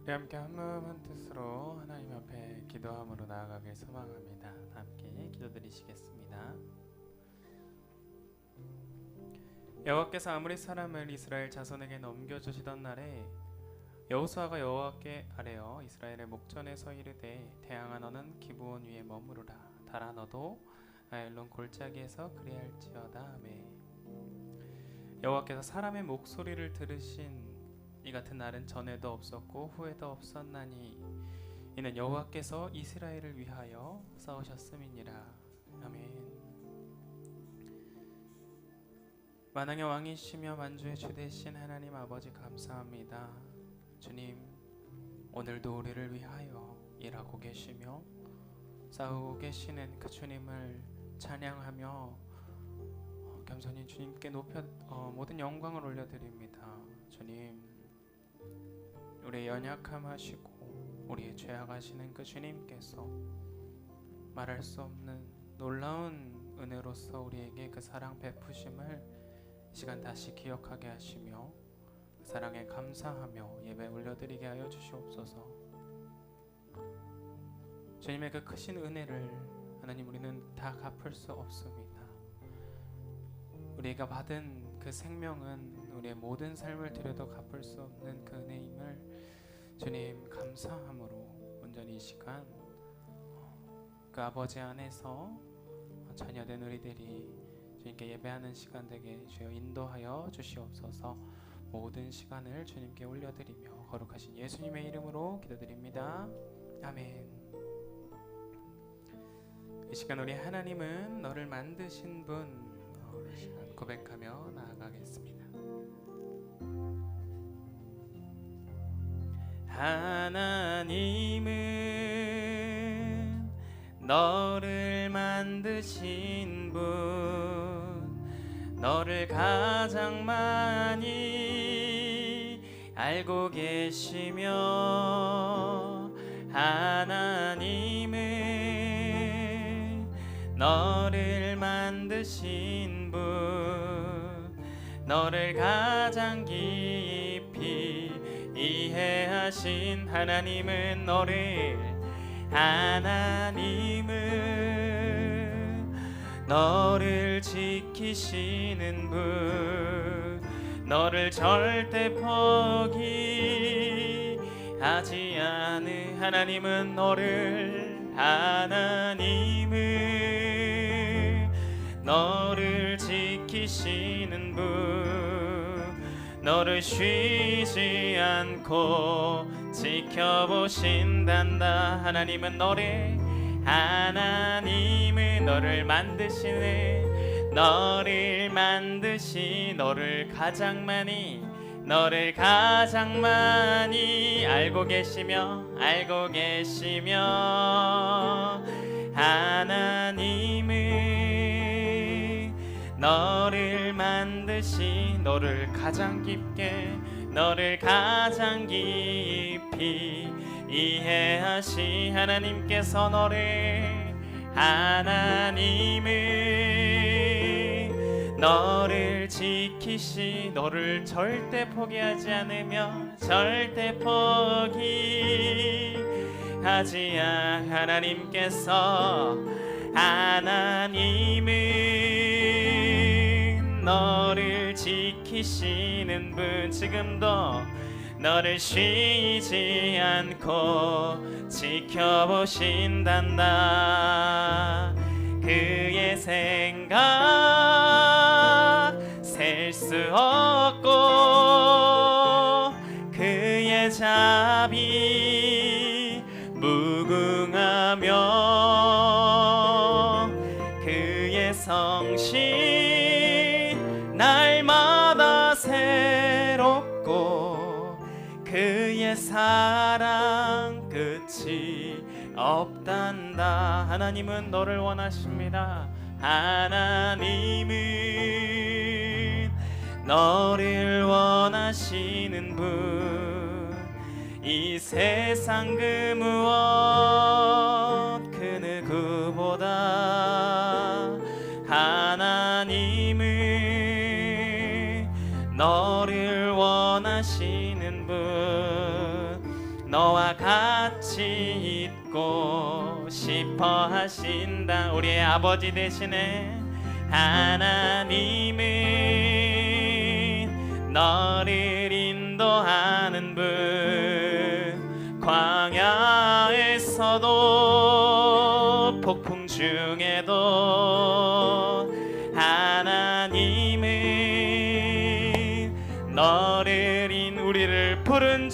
우리 함께 한 마음 한 뜻으로 하나님 앞에 기도함으로 나아가길 소망합니다. 함께 기도드리시겠습니다. 여호와께서 아무리 사람을 이스라엘 자손에게 넘겨주시던 날에 여호수아가 여호와께 아뢰어 이스라엘의 목전에서 이르되 태양아 너는 기브온 위에 머무르라 달아 너도 아엘론 골짜기에서 그리할지어다. 아멘. 여호와께서 사람의 목소리를 들으신 이 같은 날은 전에도 없었고 후에도 없었나니 이는 여호와께서 이스라엘을 위하여 싸우셨음이니라. 아멘. 만왕의 왕이시며 만주의 주 되신 하나님 아버지 감사합니다. 주님, 오늘도 우리를 위하여 일하고 계시며 싸우고 계시는 그 주님을 찬양하며 겸손히 주님께 높여 모든 영광을 올려드립니다. 주님, 우리의 연약함 하시고 우리의 죄악 하시는 그 주님께서 말할 수 없는 놀라운 은혜로서 우리에게 그 사랑 베푸심을 이 시간 다시 기억하게 하시며 그 사랑에 감사하며 예배 올려드리게 하여 주시옵소서. 주님의 그 크신 은혜를 하나님 우리는 다 갚을 수 없습니다. 우리가 받은 그 생명은 우리의 모든 삶을 들여도 갚을 수 없는 그 은혜임을 주님 감사함으로 온전히 이 시간 그 아버지 안에서 자녀된 우리들이 주님께 예배하는 시간 되게 주여 인도하여 주시옵소서. 모든 시간을 주님께 올려드리며 거룩하신 예수님의 이름으로 기도드립니다. 아멘. 이 시간 우리 하나님은 너를 만드신 분 이 시간 고백하며 나아가겠습니다. 하나님은 너를 만드신 분 너를 가장 많이 알고 계시며 하나님은 너를 만드신 분 너를 가장 깊이 이해하신 하나님은 너를 지키시는 분 너를 절대 포기하지 않은 하나님은 너를 지키시는 분 너를 쉬지 않고 지켜보신단다. 하나님은 너를 만드시네 너를 가장 많이 알고 계시며 하나님은 너를 만드시 너를 가장 깊이 이해하시 하나님께서 너를 지키시 너를 절대 포기하지 않으며 절대 포기하지 않 하나님께서 너를 지키시는 분 지금도 너를 쉬지 않고 지켜보신단다. 그의 생각 셀 수 없고 그의 자비 무궁하며 그의 성신 날마다 새롭고 그의 사랑 끝이 없단다. 하나님은 너를 원하십니다. 하나님은 너를 원하시는 분 이 세상 그 무엇 그 누구보다 하나님은 너를 원하시는 분 나와 같이 있고 싶어 하신다. 우리의 아버지 되시네 하나님은 너를 인도하는 분, 광야에서도 폭풍 중에도 하나님은 너를 우리를 푸른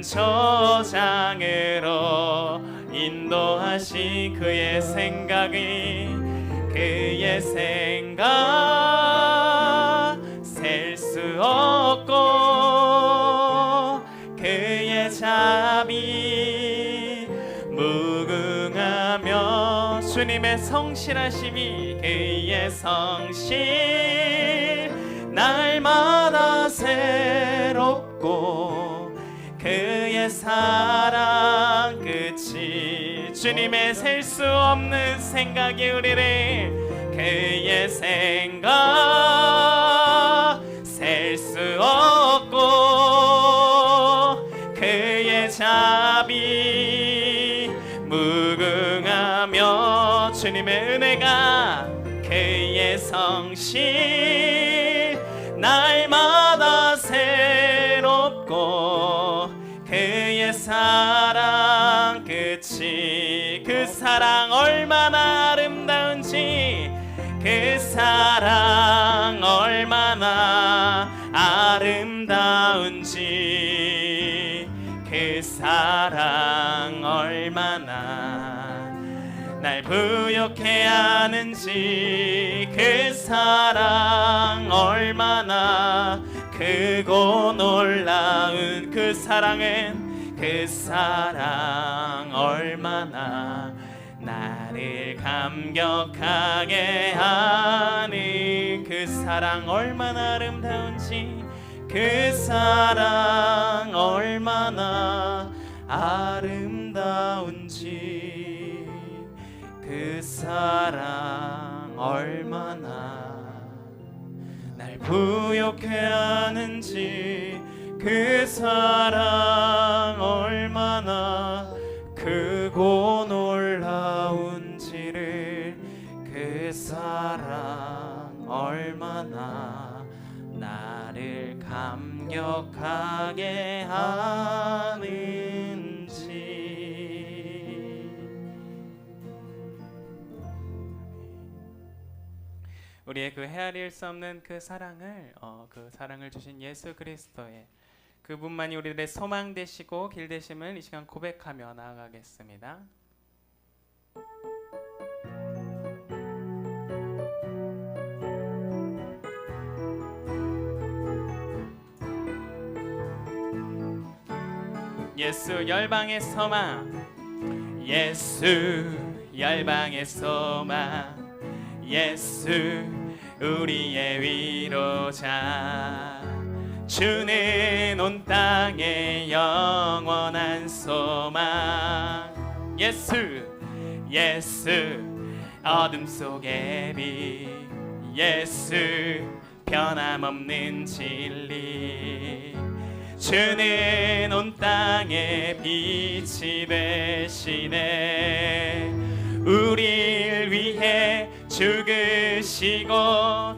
초장으로 인도하신 그의 생각 셀 수 없고 그의 자비 무궁하며 주님의 성실하심이 그의 성실 날마다 새롭고 그의 사랑 끝이 주님의 셀 수 없는 생각이 우리를 그의 생각 셀 수 없고 그의 자비 무궁하며 주님의 은혜가 그의 성실 날마다 새롭고 그의 사랑 끝이 그 사랑 얼마나 아름다운지 그 사랑 얼마나 아름다운지 그 사랑 얼마나 날 부욕해 하는지 그 사랑 얼마나 크고 놀라운 그 사랑은 그 사랑 얼마나 나를 감격하게 하는 그 사랑 얼마나 아름다운지 그 사랑 얼마나 아름다운지 그 사랑 얼마나 날 부욕해 하는지 그 사랑 얼마나 크고 놀라운지를 그 사랑 얼마나 나를 감격하게 하는지. 우리의 그 헤아릴 수 없는 그 사랑을 주신 예수 그리스도의 그분만이 우리들의 소망 되시고 길 되심을 이 시간 고백하며 나아가겠습니다. 예수 열방의 소망, 예수 열방의 소망, 예수 우리의 위로자, 주는 온 땅의 영원한 소망. 예수 어둠 속의 빛, 예수 변함없는 진리, 주는 온 땅의 빛이 되시네. 우리를 위해 죽으시고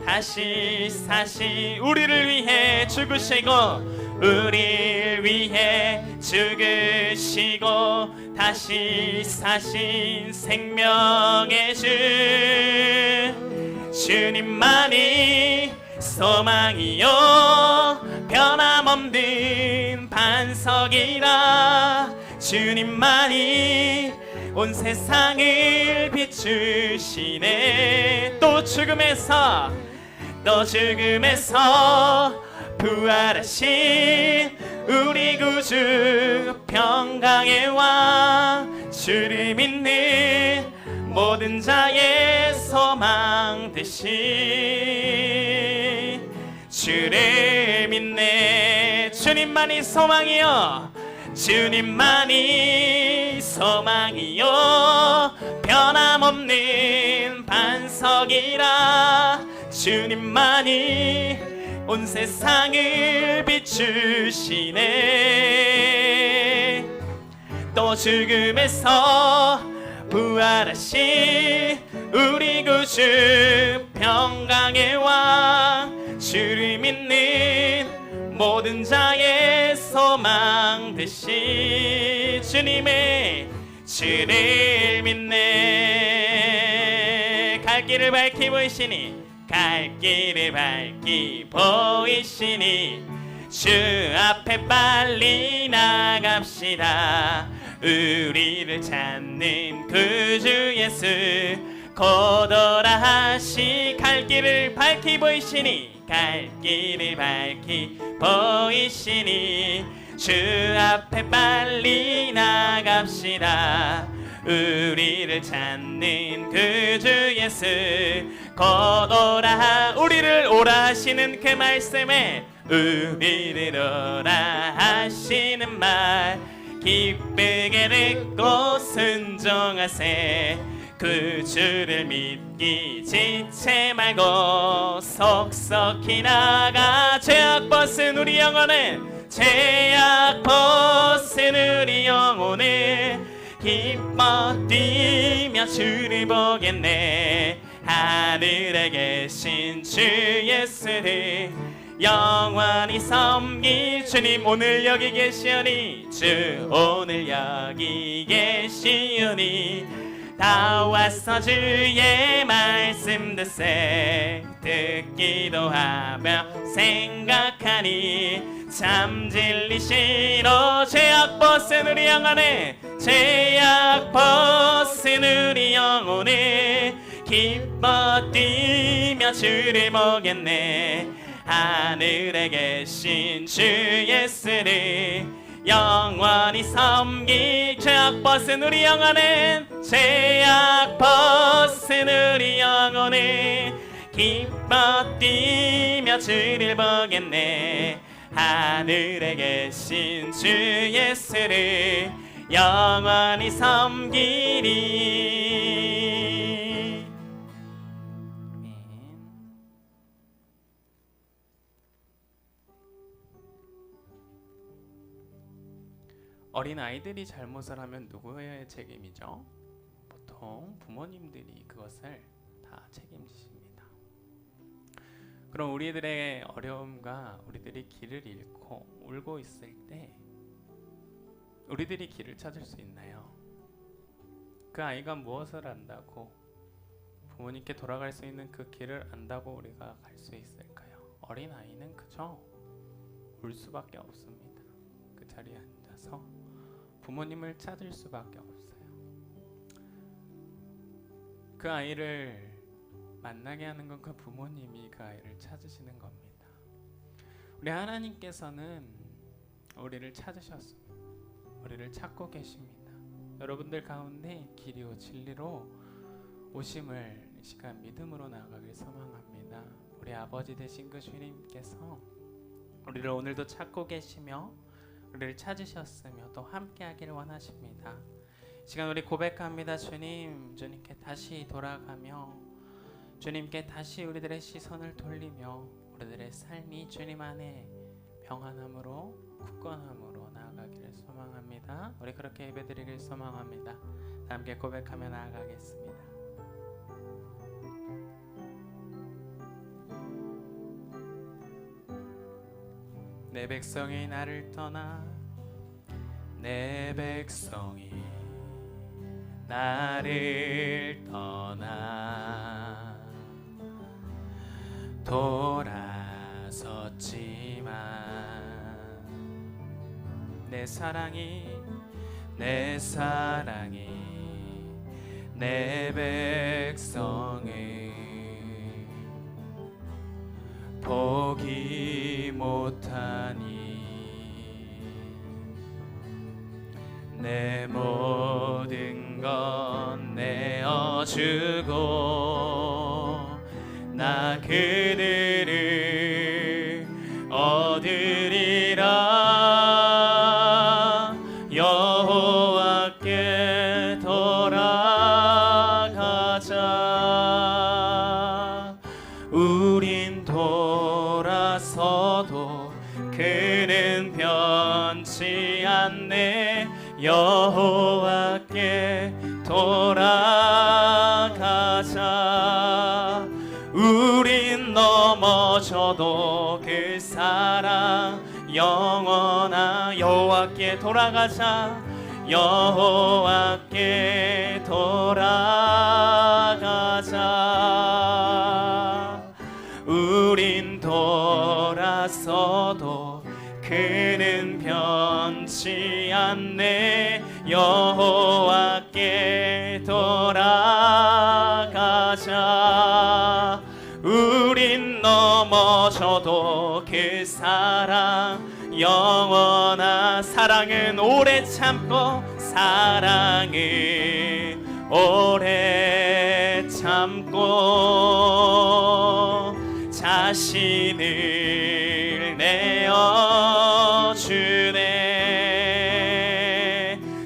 다시 사시, 우리를 위해 죽으시고 우리를 위해 죽으시고 다시 사신 생명의 주, 주님만이 소망이요 변함없는 반석이라. 주님만이 온 세상을 비추시네. 또 죽음에서 부활하신 우리 구주 평강의 왕, 주를 믿는 모든 자의 소망 되신 주를 믿네. 주님만이 소망이요, 주님만이 소망이요 변함없는 반석이라. 주님만이 온 세상을 비추시네. 또 죽음에서 부활하신 우리 구주 평강의 왕, 주를 믿는 모든 자의 소망 되신 주님의 주를 믿네. 갈 길을 밝히 보이시니, 갈 길을 밝히 보이시니 주 앞에 빨리 나갑시다. 우리를 찾는 그 주 예수 곧 오라 하시. 갈 길을 밝히 보이시니, 갈 길을 밝히 보이시니 주 앞에 빨리 나갑시다. 우리를 찾는 그 주 예수 곧 오라. 우리를 오라 하시는 그 말씀에 우리를 오라 하시는 말 기쁘게 듣고 순종하세. 그 주를 믿기 지체 말고 속속히 나가. 죄악 벗은 우리 영혼은, 죄악 벗은 우리 영혼은 기뻐 뛰며 주를 보겠네. 하늘에 계신 주 예수를 영원히 섬길 주님, 오늘 여기 계시오니, 주 오늘 여기 계시오니 다 와서 주의 말씀 듣세. 듣기도 하며 생각하니 참 진리시로. 죄악 벗은 우리 영혼에, 죄악 벗은 우리 영혼에 기뻐 뛰며 주를 보겠네. 하늘에 계신 주 예수를 영원히 섬길. 죄악 벗은 우리 영혼은, 죄악 벗은 우리 영혼은 기뻐 뛰며 주를 보겠네. 하늘에 계신 주 예수를 영원히 섬기리. 어린 아이들이 잘못을 하면 누구의 책임이죠? 보통 부모님들이 그것을 다 책임지십니다. 그럼 우리들의 어려움과 우리들이 길을 잃고 울고 있을 때 우리들이 길을 찾을 수 있나요? 그 아이가 무엇을 안다고 부모님께 돌아갈 수 있는 그 길을 안다고 우리가 갈 수 있을까요? 어린 아이는 그저 울 수밖에 없습니다. 그 자리에 앉아서 부모님을 찾을 수밖에 없어요. 그 아이를 만나게 하는 건 그 부모님이 그 아이를 찾으시는 겁니다. 우리 하나님께서는 우리를 찾으셨습니다. 우리를 찾고 계십니다. 여러분들 가운데 길이요 진리로 오심을 이 시간 믿음으로 나아가길 소망합니다. 우리 아버지 되신 그 주님께서 우리를 오늘도 찾고 계시며 우리를 찾으셨으며 또 함께 하기를 원하십니다. 이 시간 우리 고백합니다. 주님, 주님께 다시 돌아가며 주님께 다시 우리들의 시선을 돌리며 우리들의 삶이 주님 안에 평안함으로 굳건함으로 나아가기를 소망합니다. 우리 그렇게 예배드리길 소망합니다. 함께 고백하며 나아가겠습니다. 내 백성이 나를 떠나, 내 백성이 나를 떠나 돌아섰지만 내 사랑이 내 백성을 포기 못하니 내 모든 것 내어주고 나 그들을 얻으리라. 여호와께 돌아가자. 우린 돌아서 돌아가자. 우린 넘어져도 그 사랑 영원한 여호와께 돌아가자. 여호와께 돌아가자. 우린 돌아서도 그는 변치 않네. 여호와께 돌아가자. 우린 넘어져도 그 사랑 영원한 사랑은 오래 참고 사랑은 오래 참고 자신을 내어주네.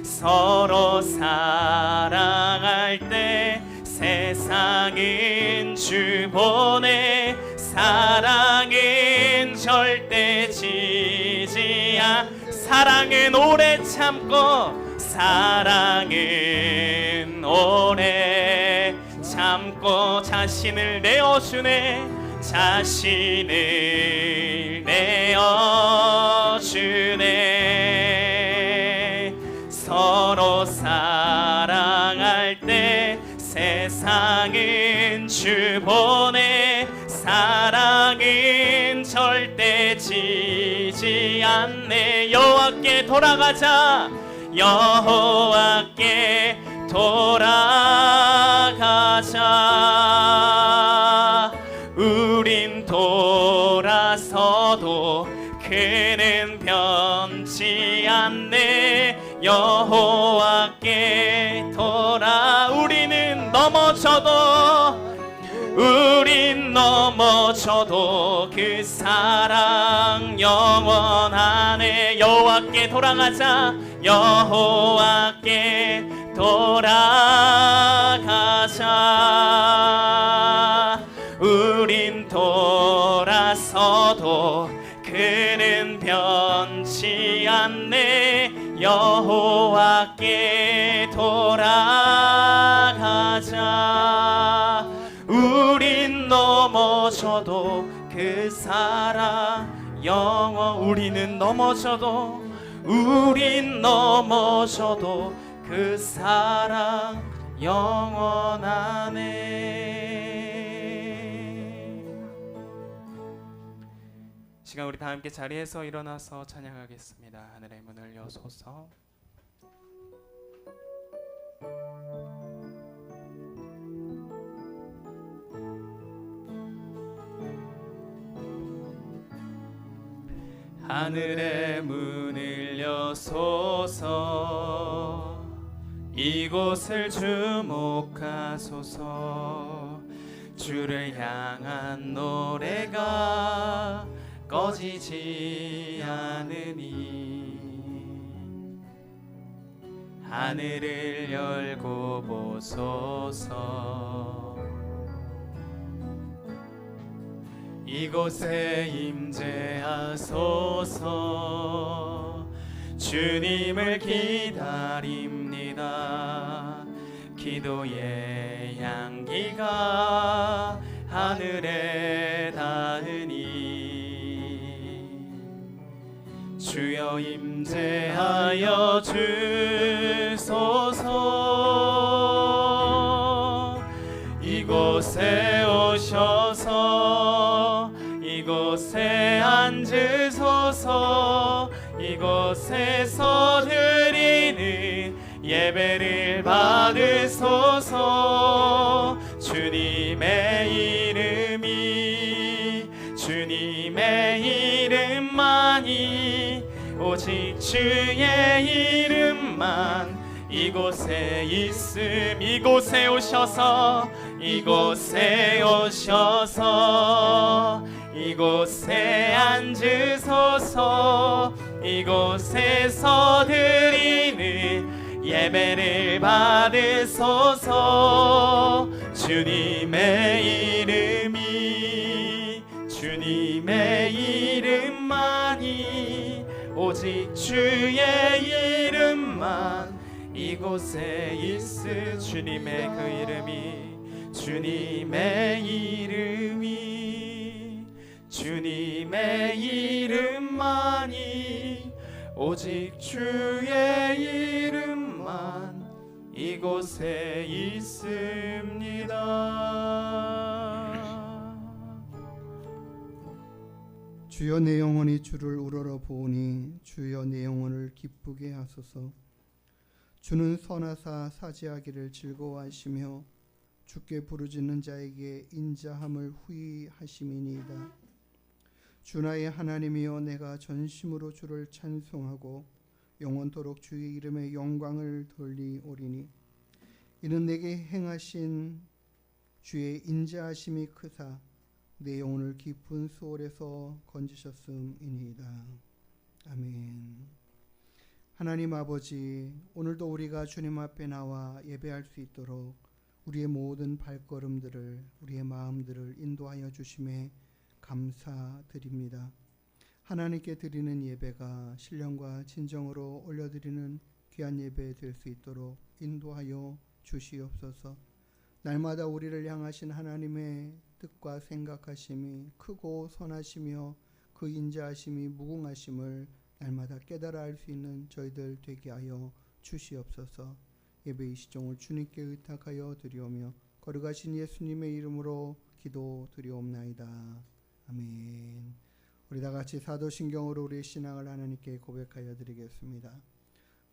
서로 사랑할 때 세상은 주보내. 사랑은 절대 지지 않. 사랑은 오래 참고 사랑은 오래 참고 자신을 내어주네. 자신을 내어주네. 서로 사랑할 때 세상은 주보내. 사랑은 절대 지지 않네. 여호와께 돌아가자. 여호와께 돌아가자. 우린 돌아서도 그는 변치 않네. 여호와께 돌아. 우리는 넘어져도 그 사랑 영원하네. 여호와께 돌아가자. 여호와께 돌아가자. 우린 돌아서도 그는 변치 않네. 여호와께 돌아가자. 우린 넘어져도 그 사랑 우리는 넘어져도 그 사랑 영원하네. 시간 우리 다 함께 자리에서 일어나서 찬양하겠습니다. 하늘의 문을 여소서. 하늘의 문을 여소서. 이곳을 주목하소서. 주를 향한 노래가 꺼지지 않으니 하늘을 열고 보소서. 이곳에 임재하소서. 주님을 기다립니다. 기도의 향기가 하늘에 닿으니 주여 임재하여 주소서. 이곳에 오셔서 이곳에 앉으소서. 이곳에서 드리는 예배를 받으소서. 주님의 이름만이 오직 주의 이름만 이곳에 있음. 이곳에 오셔서 이곳에 앉으소서. 이곳에서 드리는 예배를 받으소서. 주님의 이름만이 오직 주의 이름만 이곳에 있으 주님의 그 이름이 주님의 이름만이 오직 주의 이름만 이곳에 있습니다. 주여 내 영혼이 주를 우러러 보오니 주여 내 영혼을 기쁘게 하소서. 주는 선하사 사지하기를 즐거워하시며 주께 부르짖는 자에게 인자함을 후이하심이니이다. 주 나의 하나님이여 내가 전심으로 주를 찬송하고 영원토록 주의 이름의 영광을 돌리오리니 이는 내게 행하신 주의 인자하심이 크사 내 영혼을 깊은 수월에서 건지셨음이니이다. 아멘. 하나님 아버지, 오늘도 우리가 주님 앞에 나와 예배할 수 있도록 우리의 모든 발걸음들을, 우리의 마음들을 인도하여 주심에 감사드립니다. 하나님께 드리는 예배가 신령과 진정으로 올려드리는 귀한 예배 될 수 있도록 인도하여 주시옵소서. 날마다 우리를 향하신 하나님의 뜻과 생각하심이 크고 선하시며 그 인자하심이 무궁하심을 날마다 깨달아 알 수 있는 저희들 되게 하여 주시옵소서. 예배 이 시종을 주님께 의탁하여 드리오며 거룩하신 예수님의 이름으로 기도드리옵나이다. 아멘. 우리 다 같이 사도신경으로 우리의 신앙을 하나님께 고백하여 드리겠습니다.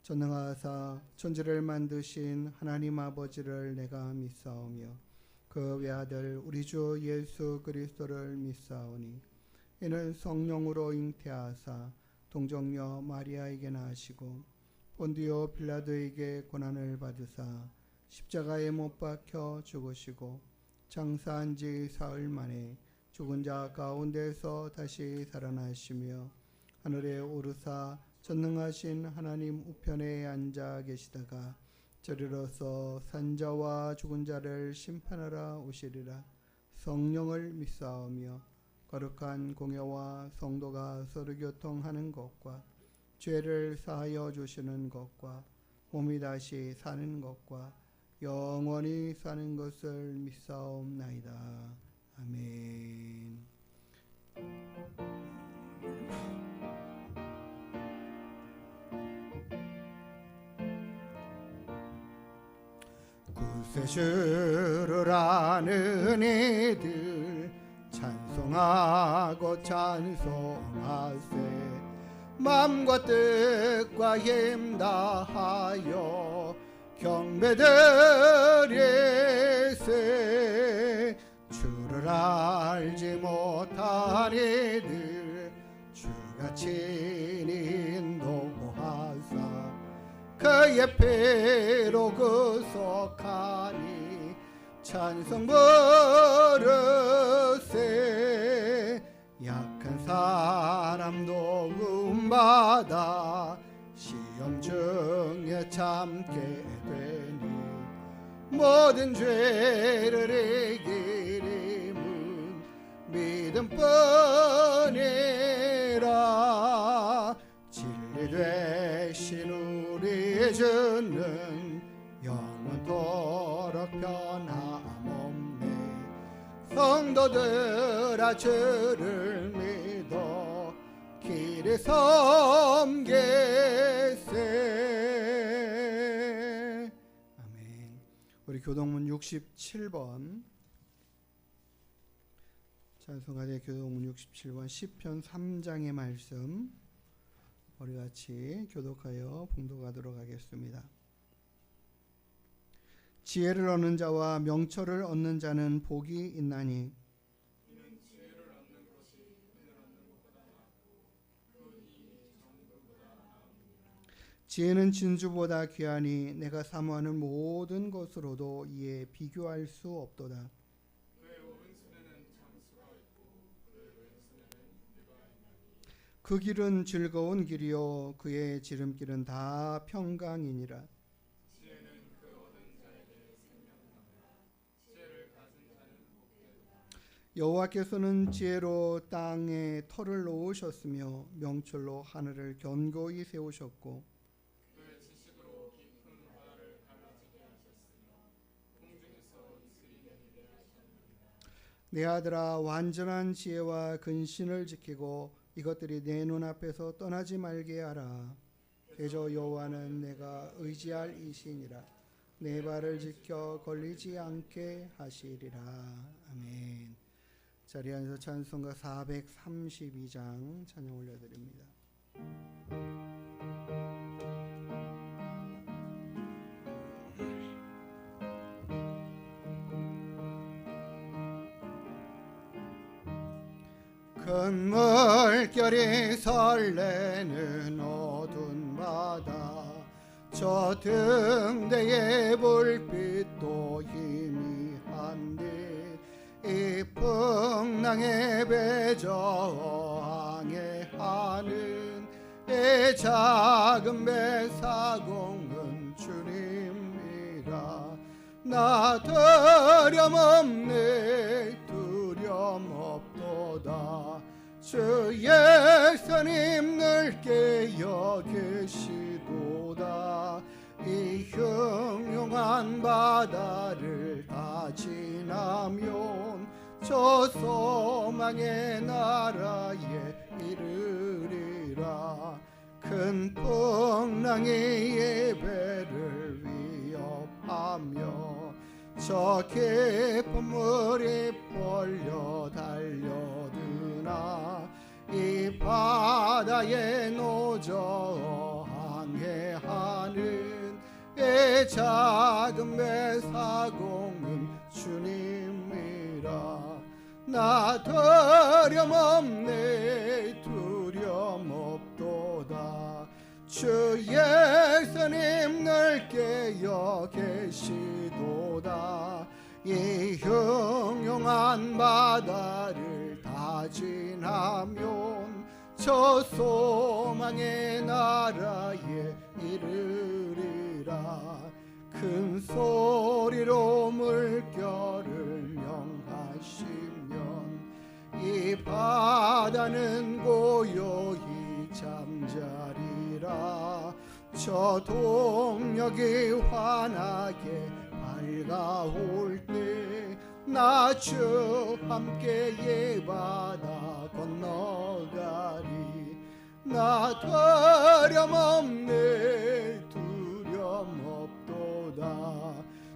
전능하사 천지를 만드신 하나님 아버지를 내가 믿사오며 그 외아들 우리 주 예수 그리스도를 믿사오니 이는 성령으로 잉태하사 동정녀 마리아에게 나시고 본디오 빌라도에게 고난을 받으사 십자가에 못 박혀 죽으시고 장사한 지 사흘 만에 죽은 자 가운데서 다시 살아나시며 하늘에 오르사 전능하신 하나님 우편에 앉아 계시다가 저리로서 산자와 죽은 자를 심판하러 오시리라. 성령을 믿사오며 거룩한 공회와 성도가 서로 교통하는 것과 죄를 사하여 주시는 것과 몸이 다시 사는 것과 영원히 사는 것을 믿사옵나이다. 아멘. 구세주를 아는 이들 찬송하고 찬송하세. 마음과 뜻과 힘 다하여 경배드리세. 주를 알지 못한 이들 주가 친히 인도하사 그의 피로 구속하니 찬송 부르세. 약한 사람 도움받아 시험 중에 참게 되니 모든 죄를 이기림은 믿음뿐이라. 진리 되신 우리 주는 영원토록 변함없네. 성도들아 주를 믿어 길에 섬기세. 아멘. 우리 교동문 67번 찬송가대 교동문 67번 시편 3장의 말씀 우리 같이 교독하여 봉독하도록 하겠습니다. 지혜를 얻는 자와 명철을 얻는 자는 복이 있나니 지혜는 진주보다 귀하니 내가 사모하는 모든 것으로도 이에 비교할 수 없도다. 그 길은 즐거운 길이요 그의 지름길은 다 평강이니라. 여호와께서는 지혜로 땅에 터를 놓으셨으며 명철로 하늘을 견고히 세우셨고 내 아들아, 완전한 지혜와 근신을 지키고 이것들이 내 눈앞에서 떠나지 말게 하라. 대저 여호와는 내가 의지할 이시니라. 내 발을 지켜 걸리지 않게 하시리라. 아멘. 자리에 앉아서 찬송가 432장 찬양 올려드립니다. 큰 물결이 설레는 어두운 바다, 저 등대의 불빛도 희미한 듯 이 풍랑에 배저 항해하는 이 작은 배 사공은 주님이라. 나 두려움없네, 두려움없도다. 주 예수님 늘 깨어 계시도다. 이 흉흉한 바다를 다 지나면 저 소망의 나라에 이르리라. 큰 풍랑이 예배를 위협하며 저 깊은 물이 벌려 달려드나 이 바다에 노저 항해하는 이 작은 배 사공은 주님이라. 나 두려움없네, 두려움없도다. 주 예수님 늘 깨어 계시도다. 이 흉흉한 바다를 다 지나면 저 소망의 나라에 이르리라. 큰 소리로 물결을 명하시면 이 바다는 고요히 잠자리라. 저 동력이 환하게 밝아올 때 나 주 함께 예바다 건너가리. 나 두려움없네, 두려움없도다.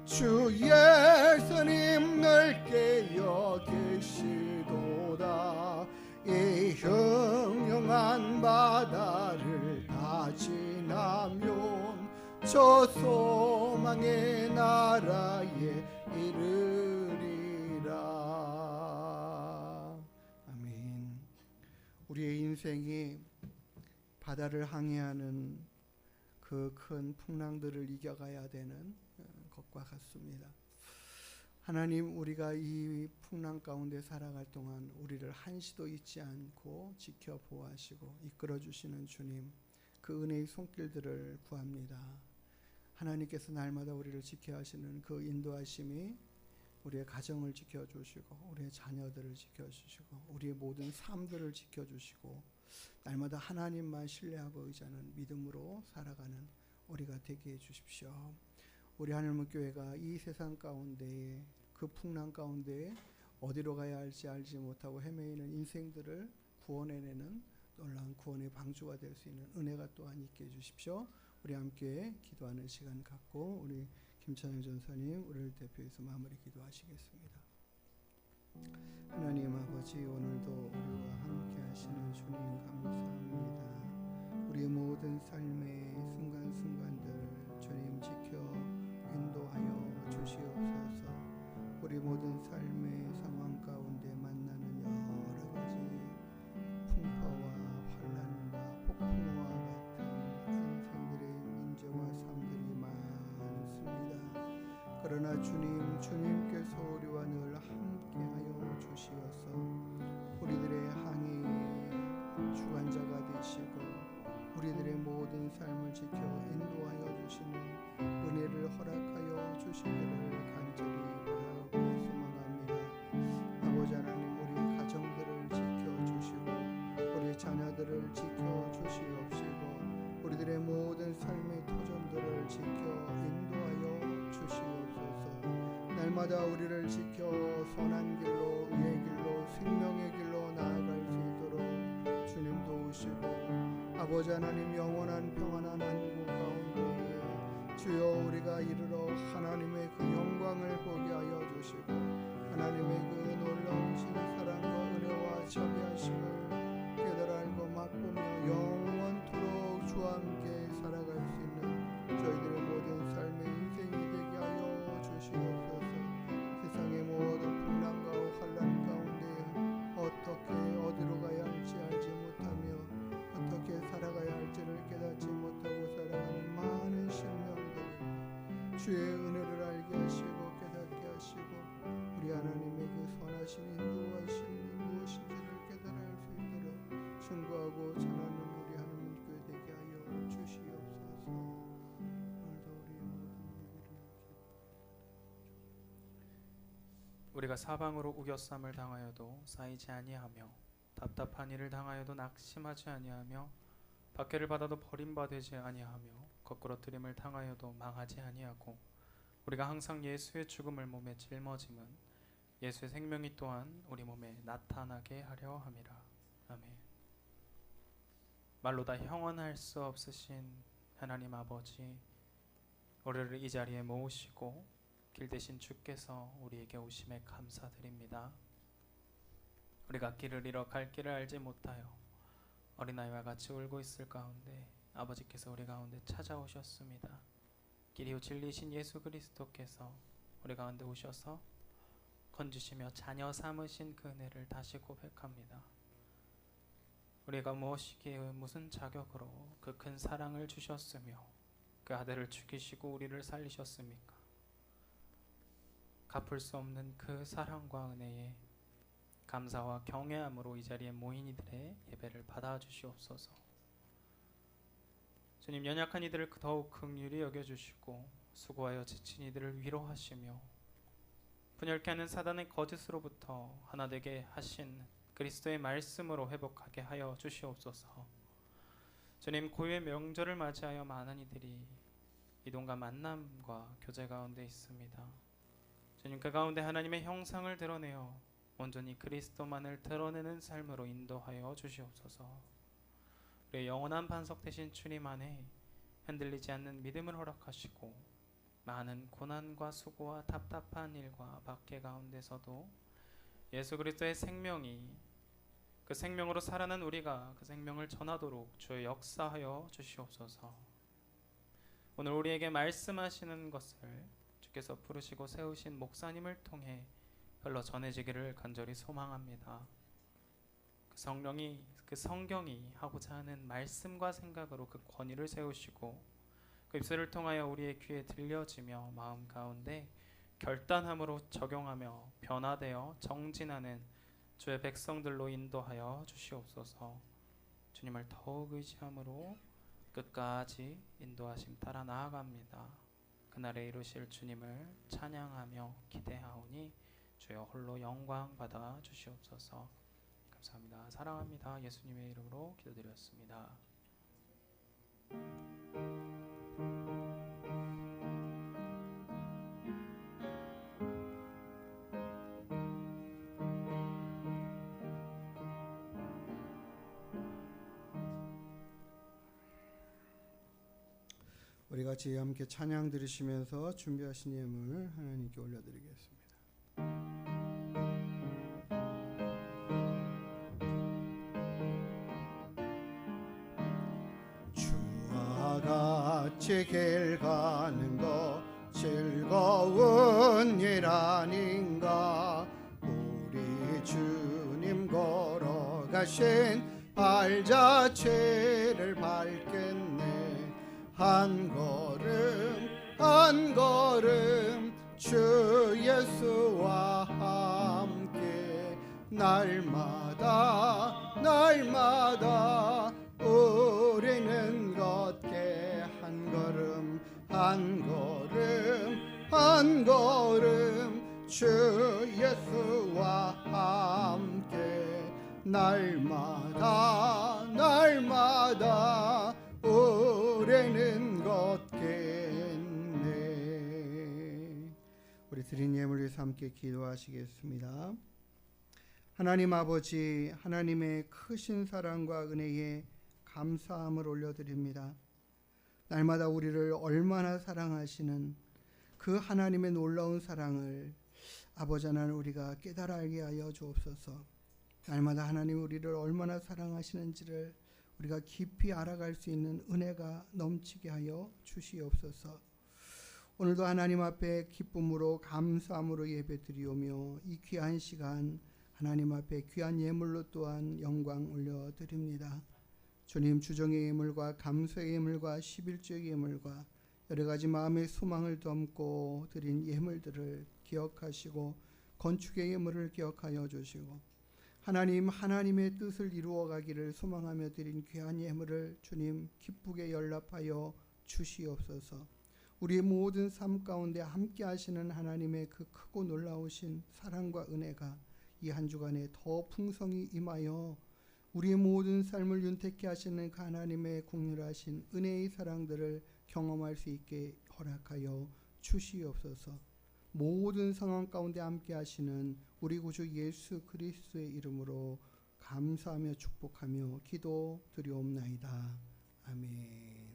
주 예수님 늘 깨어 계시도다. 이 흉흉한 바다를 다 지나면 저 소망의 나라에 이르리라. 아멘. 우리의 인생이 바다를 항해하는 그 큰 풍랑들을 이겨가야 되는 것과 같습니다. 하나님, 우리가 이 풍랑 가운데 살아갈 동안 우리를 한시도 잊지 않고 지켜보아하시고 이끌어주시는 주님, 그 은혜의 손길들을 구합니다. 하나님께서 날마다 우리를 지켜하시는 그 인도하심이 우리의 가정을 지켜주시고 우리의 자녀들을 지켜주시고 우리의 모든 삶들을 지켜주시고 날마다 하나님만 신뢰하고 의지하는 믿음으로 살아가는 우리가 되게 해주십시오. 우리 하늘문 교회가 이 세상 가운데에 그 풍랑 가운데 어디로 가야 할지 알지 못하고 헤매이는 인생들을 구원해내는 놀라운 구원의 방주가 될 수 있는 은혜가 또한 있게 해주십시오. 우리 함께 기도하는 시간 갖고 우리 김찬영 전사님 우리를 대표해서 마무리 기도하시겠습니다. 하나님 아버지, 오늘도 우리와 함께 하시는 주님 감사합니다. 우리의 모든 삶의 순간순간들 주님 지켜 인도하여 주시옵소서. 우리 모든 삶의 상황 가운데 만나는 여러 가지 풍파와 환난과 폭풍과 같은 인생들의 문제와 삶들이 많습니다. 그러나 주님께서 우리와 늘 함께하여 주시어서 우리들의 항해의 주관자가 되시고 우리들의 모든 삶을 지켜 인도하여 주시는 은혜를 허락하여 주시기를 간절히 바라고 소망합니다. 아버지 하나님, 우리 가정들을 지켜주시고 우리 자녀들을 지켜주시옵시고 우리들의 모든 삶의 도전들을 지켜 인도하여 주시옵소서. 날마다 날마다 우리를 지켜 선한 길로, 의의 길로, 생명의 길로 나아갈 수 있도록 주님 도우시고, 아버지 하나님 영원한 평안한 한국 가운데 주여 우리가 이르러 하나님의 그 영광을 보게 하여 주시고, 하나님의 그 놀라우신 사랑과 은혜와 자비하심을 깨달아 알고 맛보며 영원토록 주와 함께 살아갈 수 있는 저희들의 모든 삶의 인생이 되게 하여 주시옵소서. 세상의 모든 풍랑과 환난 가운데 어떻게 어디로 가야 할지 알지 못하며 어떻게 살아가야 할지를 깨닫지 못하고 살아가는 많은 신명들, 주의 은혜를 알게 하시고 깨닫게 하시고 우리 하나님의 그 선하신 인도하심이 무엇인지를 깨달아 알 수 있도록 충고하고 전하는 우리 하나님 교회 되게 하여 주시옵소서. 오늘도 우리 모든 예배를 우리가 사방으로 우겨쌈을 당하여도 쌓이지 아니하며 답답한 일을 당하여도 낙심하지 아니하며 박해를 받아도 버림받지 아니하며 거꾸로 들임을 당하여도 망하지 아니하고 우리가 항상 예수의 죽음을 몸에 짊어짐은 예수의 생명이 또한 우리 몸에 나타나게 하려 함이라. 아멘. 말로 다 형언할 수 없으신 하나님 아버지, 우리를 이 자리에 모으시고 길 대신 주께서 우리에게 오심에 감사드립니다. 우리가 길을 잃어 갈 길을 알지 못하여 어린아이와 같이 울고 있을 가운데 아버지께서 우리 가운데 찾아오셨습니다. 길이요 진리신 예수 그리스도께서 우리 가운데 오셔서 건지시며 자녀 삼으신 그 은혜를 다시 고백합니다. 우리가 무엇이기에 무슨 자격으로 그 큰 사랑을 주셨으며 그 아들을 죽이시고 우리를 살리셨습니까? 갚을 수 없는 그 사랑과 은혜에 감사와 경외함으로 이 자리에 모인 이들의 예배를 받아주시옵소서. 주님, 연약한 이들을 더욱 긍휼히 여겨주시고 수고하여 지친 이들을 위로하시며 분열케 하는 사단의 거짓으로부터 하나 되게 하신 그리스도의 말씀으로 회복하게 하여 주시옵소서. 주님, 고유의 명절을 맞이하여 많은 이들이 이동과 만남과 교제 가운데 있습니다. 주님, 그 가운데 하나님의 형상을 드러내어 온전히 그리스도만을 드러내는 삶으로 인도하여 주시옵소서. 우리의 영원한 반석 되신 주님 안에 흔들리지 않는 믿음을 허락하시고 많은 고난과 수고와 답답한 일과 박해 가운데서도 예수 그리스도의 생명이 그 생명으로 살아난 우리가 그 생명을 전하도록 주의 역사하여 주시옵소서. 오늘 우리에게 말씀하시는 것을 주께서 부르시고 세우신 목사님을 통해 흘러 전해지기를 간절히 소망합니다. 그 성경이 하고자 하는 말씀과 생각으로 그 권위를 세우시고 그 입술을 통하여 우리의 귀에 들려지며 마음 가운데 결단함으로 적용하며 변화되어 정진하는 주의 백성들로 인도하여 주시옵소서. 주님을 더욱 의지함으로 끝까지 인도하심 따라 나아갑니다. 그날에 이루실 주님을 찬양하며 기대하오니 주여 홀로 영광 받아 주시옵소서. 감사합니다. 사랑합니다. 예수님의 이름으로 기도드렸습니다. 우리 같이 함께 찬양 들으시면서 준비하신 예물 하나님께 올려드리겠습니다. 주와 같이 길 가는 것 즐거운 일 아닌가. 우리 주님 걸어가신 발자취를 밟겠네. 한 걸음 한 걸음 주 예수와 함께 날마다 날마다 우리는 걷게 한 걸음 한 걸음 한 걸음 주 예수와 함께 날마다 날마다 우리는 걷겠네. 우리 드린 예물 위해서 함께 기도하시겠습니다. 하나님 아버지, 하나님의 크신 사랑과 은혜에 감사함을 올려드립니다. 날마다 우리를 얼마나 사랑하시는 그 하나님의 놀라운 사랑을 아버지 하나님 우리가 깨달아 알게 하여 주옵소서. 날마다 하나님 우리를 얼마나 사랑하시는지를 우리가 깊이 알아갈 수 있는 은혜가 넘치게 하여 주시옵소서. 오늘도 하나님 앞에 기쁨으로 감사함으로 예배드리오며 이 귀한 시간 하나님 앞에 귀한 예물로 또한 영광 올려드립니다. 주님, 주정의 예물과 감사의 예물과 11조의 예물과 여러 가지 마음의 소망을 담고 드린 예물들을 기억하시고 건축의 예물을 기억하여 주시고 하나님, 하나님의 뜻을 이루어 가기를 소망하며 드린 귀한 예물을 주님 기쁘게 연락하여 주시옵소서. 우리의 모든 삶 가운데 함께 하시는 하나님의 그 크고 놀라우신 사랑과 은혜가 이 한 주간에 더 풍성히 임하여 우리의 모든 삶을 윤택케 하시는 그 하나님의 국률하신 은혜의 사랑들을 경험할 수 있게 허락하여 주시옵소서. 모든 상황 가운데 함께 하시는 우리 구주 예수 그리스도의 이름으로 감사하며 축복하며 기도 드리옵나이다. 아멘.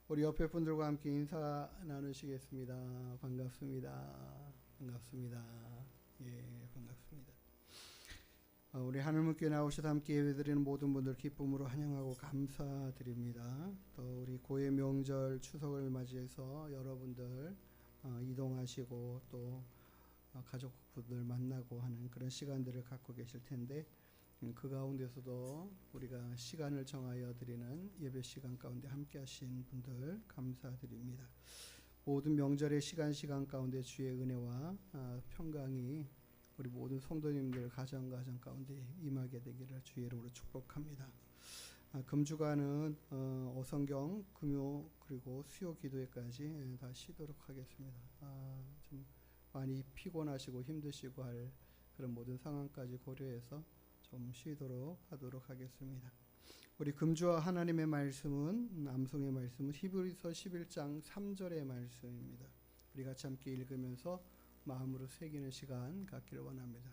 우리 옆에 분들과 함께 인사 나누시겠습니다. 반갑습니다. 반갑습니다. 예, 반갑습니다. 우리 하늘문교회 나오셔서 함께 예배드리는 모든 분들 기쁨으로 환영하고 감사드립니다. 또 우리 고해 명절 추석을 맞이해서 여러분들 이동하시고 또 가족분들 만나고 하는 그런 시간들을 갖고 계실 텐데 그 가운데서도 우리가 시간을 정하여 드리는 예배 시간 가운데 함께 하신 분들 감사드립니다. 모든 명절의 시간 가운데 주의 은혜와 평강이 우리 모든 성도님들 가정 가운데 임하게 되기를 주의 이름으로 축복합니다. 금주간은 어성경, 금요 그리고 수요 기도회까지 다 쉬도록 하겠습니다. 좀 많이 피곤하시고 힘드시고 할 그런 모든 상황까지 고려해서 좀 쉬도록 하도록 하겠습니다. 우리 금주와 하나님의 말씀은 암송의 말씀은 히브리서 11장 3절의 말씀입니다. 우리 같이 함께 읽으면서 마음으로 새기는 시간 갖기를 원합니다.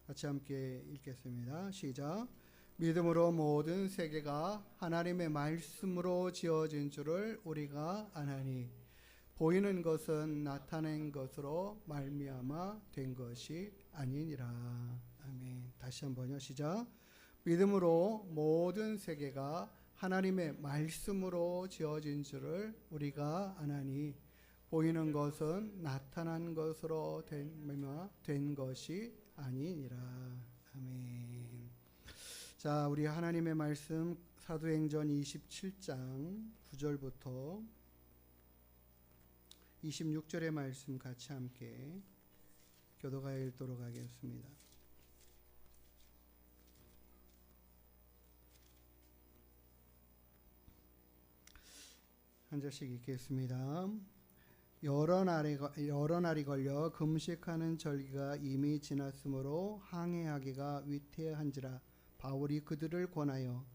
같이 함께 읽겠습니다. 시작. 믿음으로 모든 세계가 하나님의 말씀으로 지어진 줄을 우리가 아나니 보이는 것은 나타낸 것으로 말미암아 된 것이 아니니라. 아멘. 다시 한번요. 시작. 믿음으로 모든 세계가 하나님의 말씀으로 지어진 줄을 우리가 아나니 보이는 것은 나타난 것으로 된 것이 아니니라. 아멘. 자, 우리 하나님의 말씀 사도행전 27장 9절부터 26절의 말씀 같이 함께 교도하여 읽도록 하겠습니다. 한 절씩 읽겠습니다. 여러 날이 걸려 금식하는 절기가 이미 지났으므로 항해하기가 위태한지라 바울이 그들을 권하여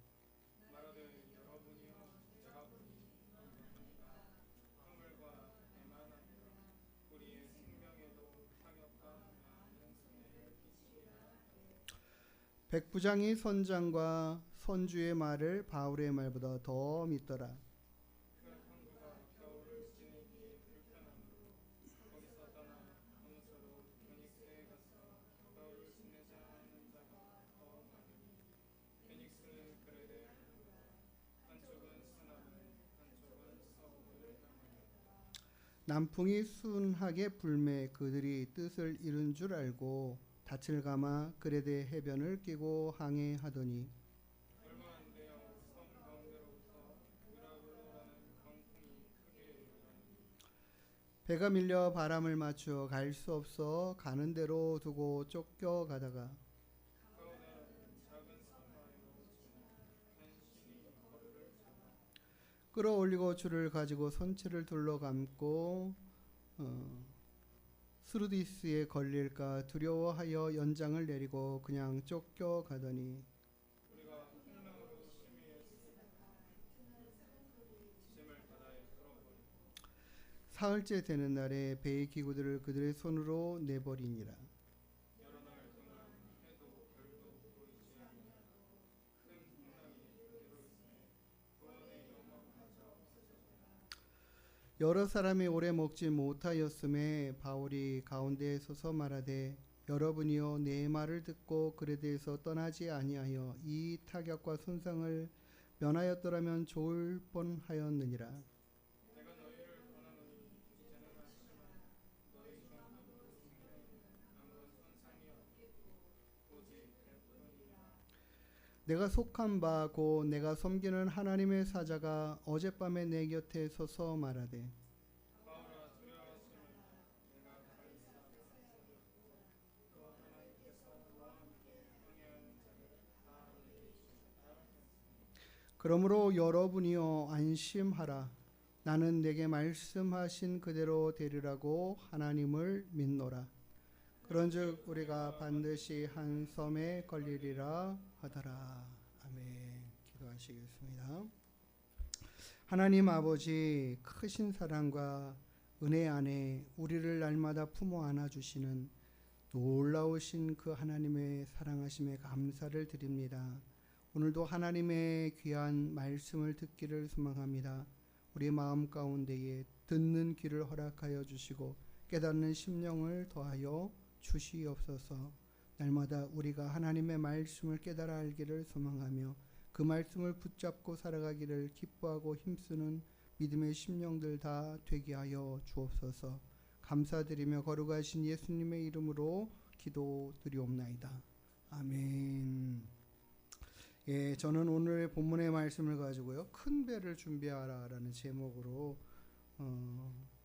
백부장이 선장과 선주의 말을 바울의 말보다 더 믿더라. 남풍이 순하게 불매 그들이 뜻을 이룬 줄 알고 닻을 감아 그레데 해변을 끼고 항해하더니 얼마 안 되어 섬 가운데로부터 유라굴로라는 광풍이 크게 일어나니 배가 밀려 바람을 맞추어 갈 수 없어 가는 대로 두고 쫓겨가다가 끌어올리고 줄을 가지고 선체를 둘러감고 스루디스에 걸릴까 두려워하여 연장을 내리고 그냥 쫓겨가더니 사흘째 되는 날에 배의 기구들을 그들의 손으로 내버리니라. 여러 사람이 오래 먹지 못하였음에 바울이 가운데에 서서 말하되 여러분이여 내 말을 듣고 그에 대해서 떠나지 아니하여 이 타격과 손상을 면하였더라면 좋을 뻔하였느니라. 내가 속한 바 곧 내가 섬기는 하나님의 사자가 어젯밤에 내 곁에 서서 말하되 그러므로 여러분이여 안심하라. 나는 내게 말씀하신 그대로 되리라고 하나님을 믿노라. 그런즉 우리가 반드시 한 섬에 걸리리라 하더라. 아멘. 기도하시겠습니다. 하나님 아버지, 크신 사랑과 은혜 안에 우리를 날마다 품어 안아주시는 놀라우신 그 하나님의 사랑하심에 감사를 드립니다. 오늘도 하나님의 귀한 말씀을 듣기를 소망합니다. 우리 마음 가운데에 듣는 귀를 허락하여 주시고 깨닫는 심령을 더하여 주시옵소서. 날마다 우리가 하나님의 말씀을 깨달아 알기를 소망하며 그 말씀을 붙잡고 살아가기를 기뻐하고 힘쓰는 믿음의 심령들 다 되게 하여 주옵소서. 감사드리며 거룩하신 예수님의 이름으로 기도드리옵나이다. 아멘. 예, 저는 오늘의 본문의 말씀을 가지고요, 큰 배를 준비하라라는 제목으로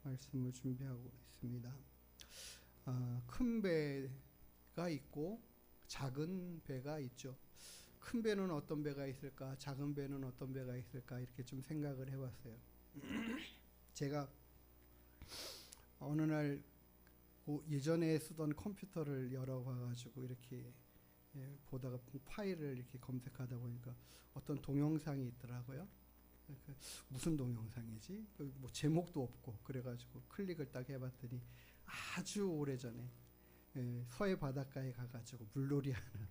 말씀을 준비하고 있습니다. 큰 배가 있고 작은 배가 있죠. 큰 배는 어떤 배가 있을까? 작은 배는 어떤 배가 있을까? 이렇게 좀 생각을 해봤어요. 제가 어느 날 예전에 쓰던 컴퓨터를 열어봐가지고 이렇게 보다가 파일을 이렇게 검색하다 보니까 어떤 동영상이 있더라고요. 무슨 동영상이지? 뭐 제목도 없고 그래가지고 클릭을 딱 해봤더니 아주 오래전에 서해 바닷가에 가가지고 물놀이하는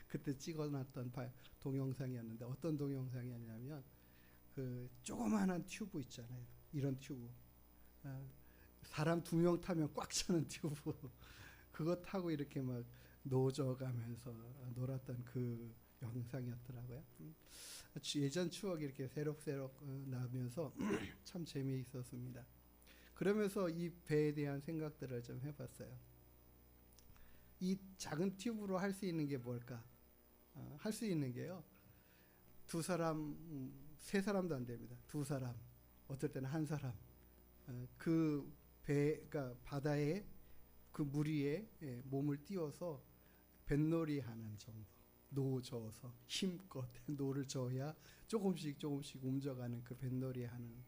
그때 찍어놨던 동영상이었는데, 어떤 동영상이었냐면 그 조그마한 튜브 있잖아요. 이런 튜브, 사람 2명 타면 꽉 차는 튜브 그거 타고 이렇게 막 노져가면서 놀았던 그 영상이었더라고요. 예전 추억이 이렇게 새록새록 나면서 참 재미있었습니다. 그러면서 이 배에 대한 생각들을 좀 해봤어요. 이 작은 튜브로 할 수 있는 게 뭘까? 할 수 있는 게요, 2사람, 3사람도 안 됩니다. 2사람, 어떨 때는 1사람, 그 배가 바다에 그 물 위에 몸을 띄워서 뱃놀이 하는 정도, 노 저어서 힘껏 노를 저어야 조금씩 움져가는 그 뱃놀이 하는,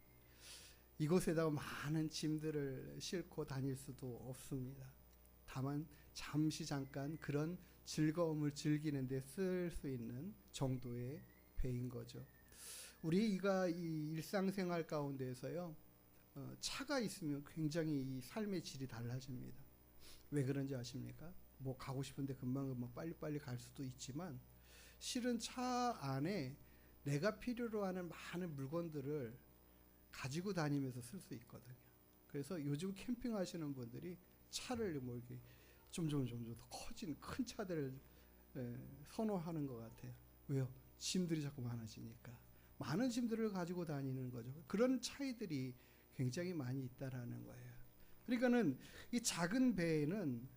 이곳에다가 많은 짐들을 싣고 다닐 수도 없습니다. 다만 잠시 잠깐 그런 즐거움을 즐기는 데 쓸 수 있는 정도의 배인 거죠. 우리가 이 일상생활 가운데에서요, 차가 있으면 굉장히 이 삶의 질이 달라집니다. 왜 그런지 아십니까? 뭐 가고 싶은데 금방 빨리빨리 갈 수도 있지만 실은 차 안에 내가 필요로 하는 많은 물건들을 가지고 다니면서 쓸 수 있거든요. 그래서 요즘 캠핑하시는 분들이 차를 뭐 이렇게 점점 더 커진 큰 차들을 선호하는 것 같아요. 왜요? 짐들이 자꾸 많아지니까 많은 짐들을 가지고 다니는 거죠. 그런 차이들이 굉장히 많이 있다라는 거예요. 그러니까는 이 작은 배에는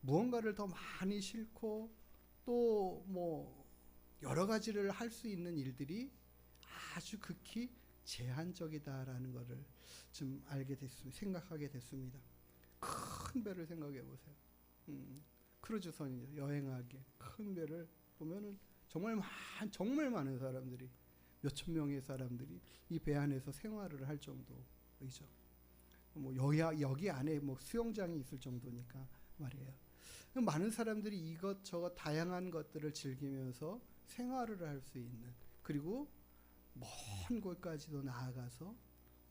무언가를 더 많이 싣고 또 뭐 여러 가지를 할 수 있는 일들이 아주 극히 제한적이다라는 것을 좀 알게 됐습니다. 생각하게 됐습니다. 큰 배를 생각해 보세요. 크루즈선이죠. 여행하기에 큰 배를 보면은 정말 많은 사람들이, 몇천 명의 사람들이 이 배 안에서 생활을 할 정도이죠. 뭐 여기 안에 뭐 수영장이 있을 정도니까 말이에요. 많은 사람들이 이것저것 다양한 것들을 즐기면서 생활을 할 수 있는, 그리고 먼 곳까지도 나아가서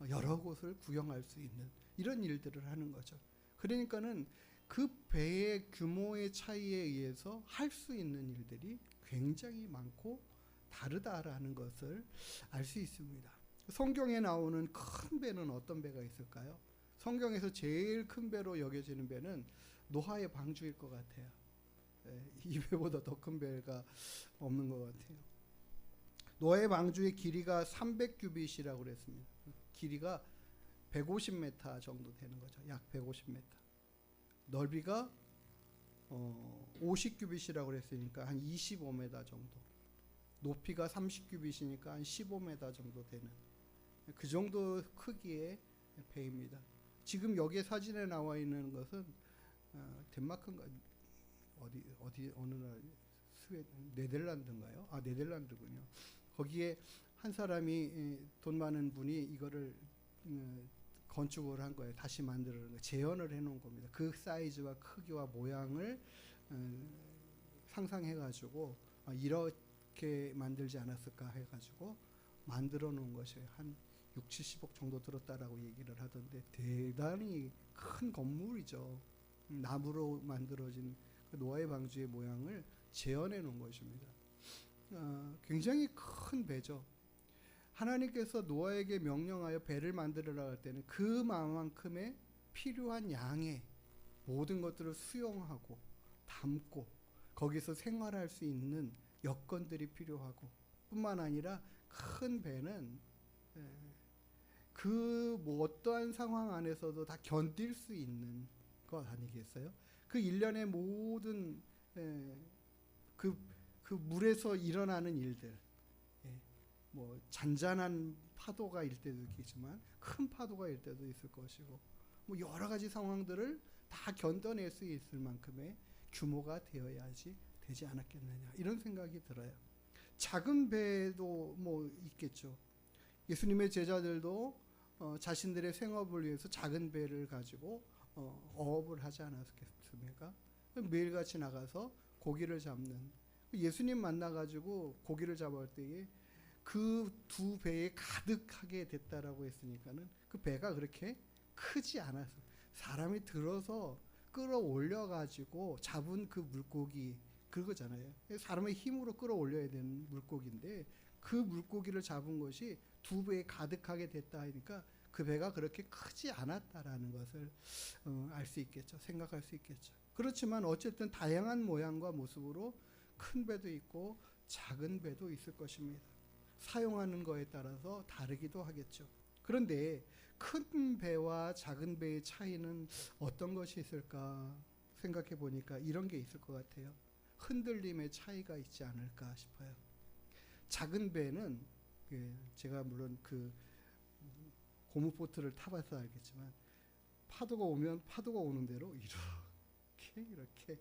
여러 곳을 구경할 수 있는 이런 일들을 하는 거죠. 그러니까는 그 배의 규모의 차이에 의해서 할 수 있는 일들이 굉장히 많고 다르다라는 것을 알 수 있습니다. 성경에 나오는 큰 배는 어떤 배가 있을까요? 성경에서 제일 큰 배로 여겨지는 배는 노아의 방주일 것 같아요. 이 배보다 더 큰 배가 없는 것 같아요. 노아의 방주의 길이가 300규빗이라고 그랬습니다. 길이가 150m 정도 되는 거죠. 약 150m. 넓이가 50규빗이라고 그랬으니까 한 25m 정도. 높이가 30규빗이니까 한 15m 정도 되는 그 정도 크기의 배입니다. 지금 여기에 사진에 나와 있는 것은 덴마크인가 어느 나라 네덜란드인가요? 아, 네덜란드군요. 거기에 한 사람이 돈 많은 분이 이거를 건축을 한 거예요. 다시 만드는 거, 재현을 해놓은 겁니다. 그 사이즈와 크기와 모양을 상상해가지고 이렇게 만들지 않았을까 해가지고 만들어 놓은 것이 한 6, 70억 정도 들었다라고 얘기를 하던데 대단히 큰 건물이죠. 나무로 만들어진 그 노아의 방주의 모양을 재현해 놓은 것입니다. 굉장히 큰 배죠. 하나님께서 노아에게 명령하여 배를 만들어라 할 때는 그만큼의 필요한 양의 모든 것들을 수용하고 담고 거기서 생활할 수 있는 여건들이 필요하고 뿐만 아니라 큰 배는 그 어떠한 상황 안에서도 다 견딜 수 있는 것 아니겠어요? 그 일련의 모든 그 물에서 일어나는 일들, 뭐 잔잔한 파도가 일 때도 있겠지만 큰 파도가 일 때도 있을 것이고 뭐 여러 가지 상황들을 다 견뎌낼 수 있을 만큼의 규모가 되어야지 되지 않았겠느냐 이런 생각이 들어요. 작은 배도 뭐 있겠죠. 예수님의 제자들도 자신들의 생업을 위해서 작은 배를 가지고 어업을 하지 않았겠습니까? 매일같이 나가서 고기를 잡는, 예수님 만나가지고 고기를 잡을 때에 그 두 배에 가득하게 됐다라고 했으니까는 그 배가 그렇게 크지 않았어요. 사람이 들어서 끌어올려가지고 잡은 그 물고기 그거잖아요. 사람의 힘으로 끌어올려야 되는 물고기인데 그 물고기를 잡은 것이 두 배에 가득하게 됐다 하니까 그 배가 그렇게 크지 않았다라는 것을 알 수 있겠죠. 생각할 수 있겠죠. 그렇지만 어쨌든 다양한 모양과 모습으로 큰 배도 있고 작은 배도 있을 것입니다. 사용하는 거에 따라서 다르기도 하겠죠. 그런데 큰 배와 작은 배의 차이는 어떤 것이 있을까 생각해 보니까 이런 게 있을 것 같아요. 흔들림의 차이가 있지 않을까 싶어요. 작은 배는 제가 물론 그 고무보트를 타봐서 알겠지만 파도가 오면 파도가 오는 대로 이렇게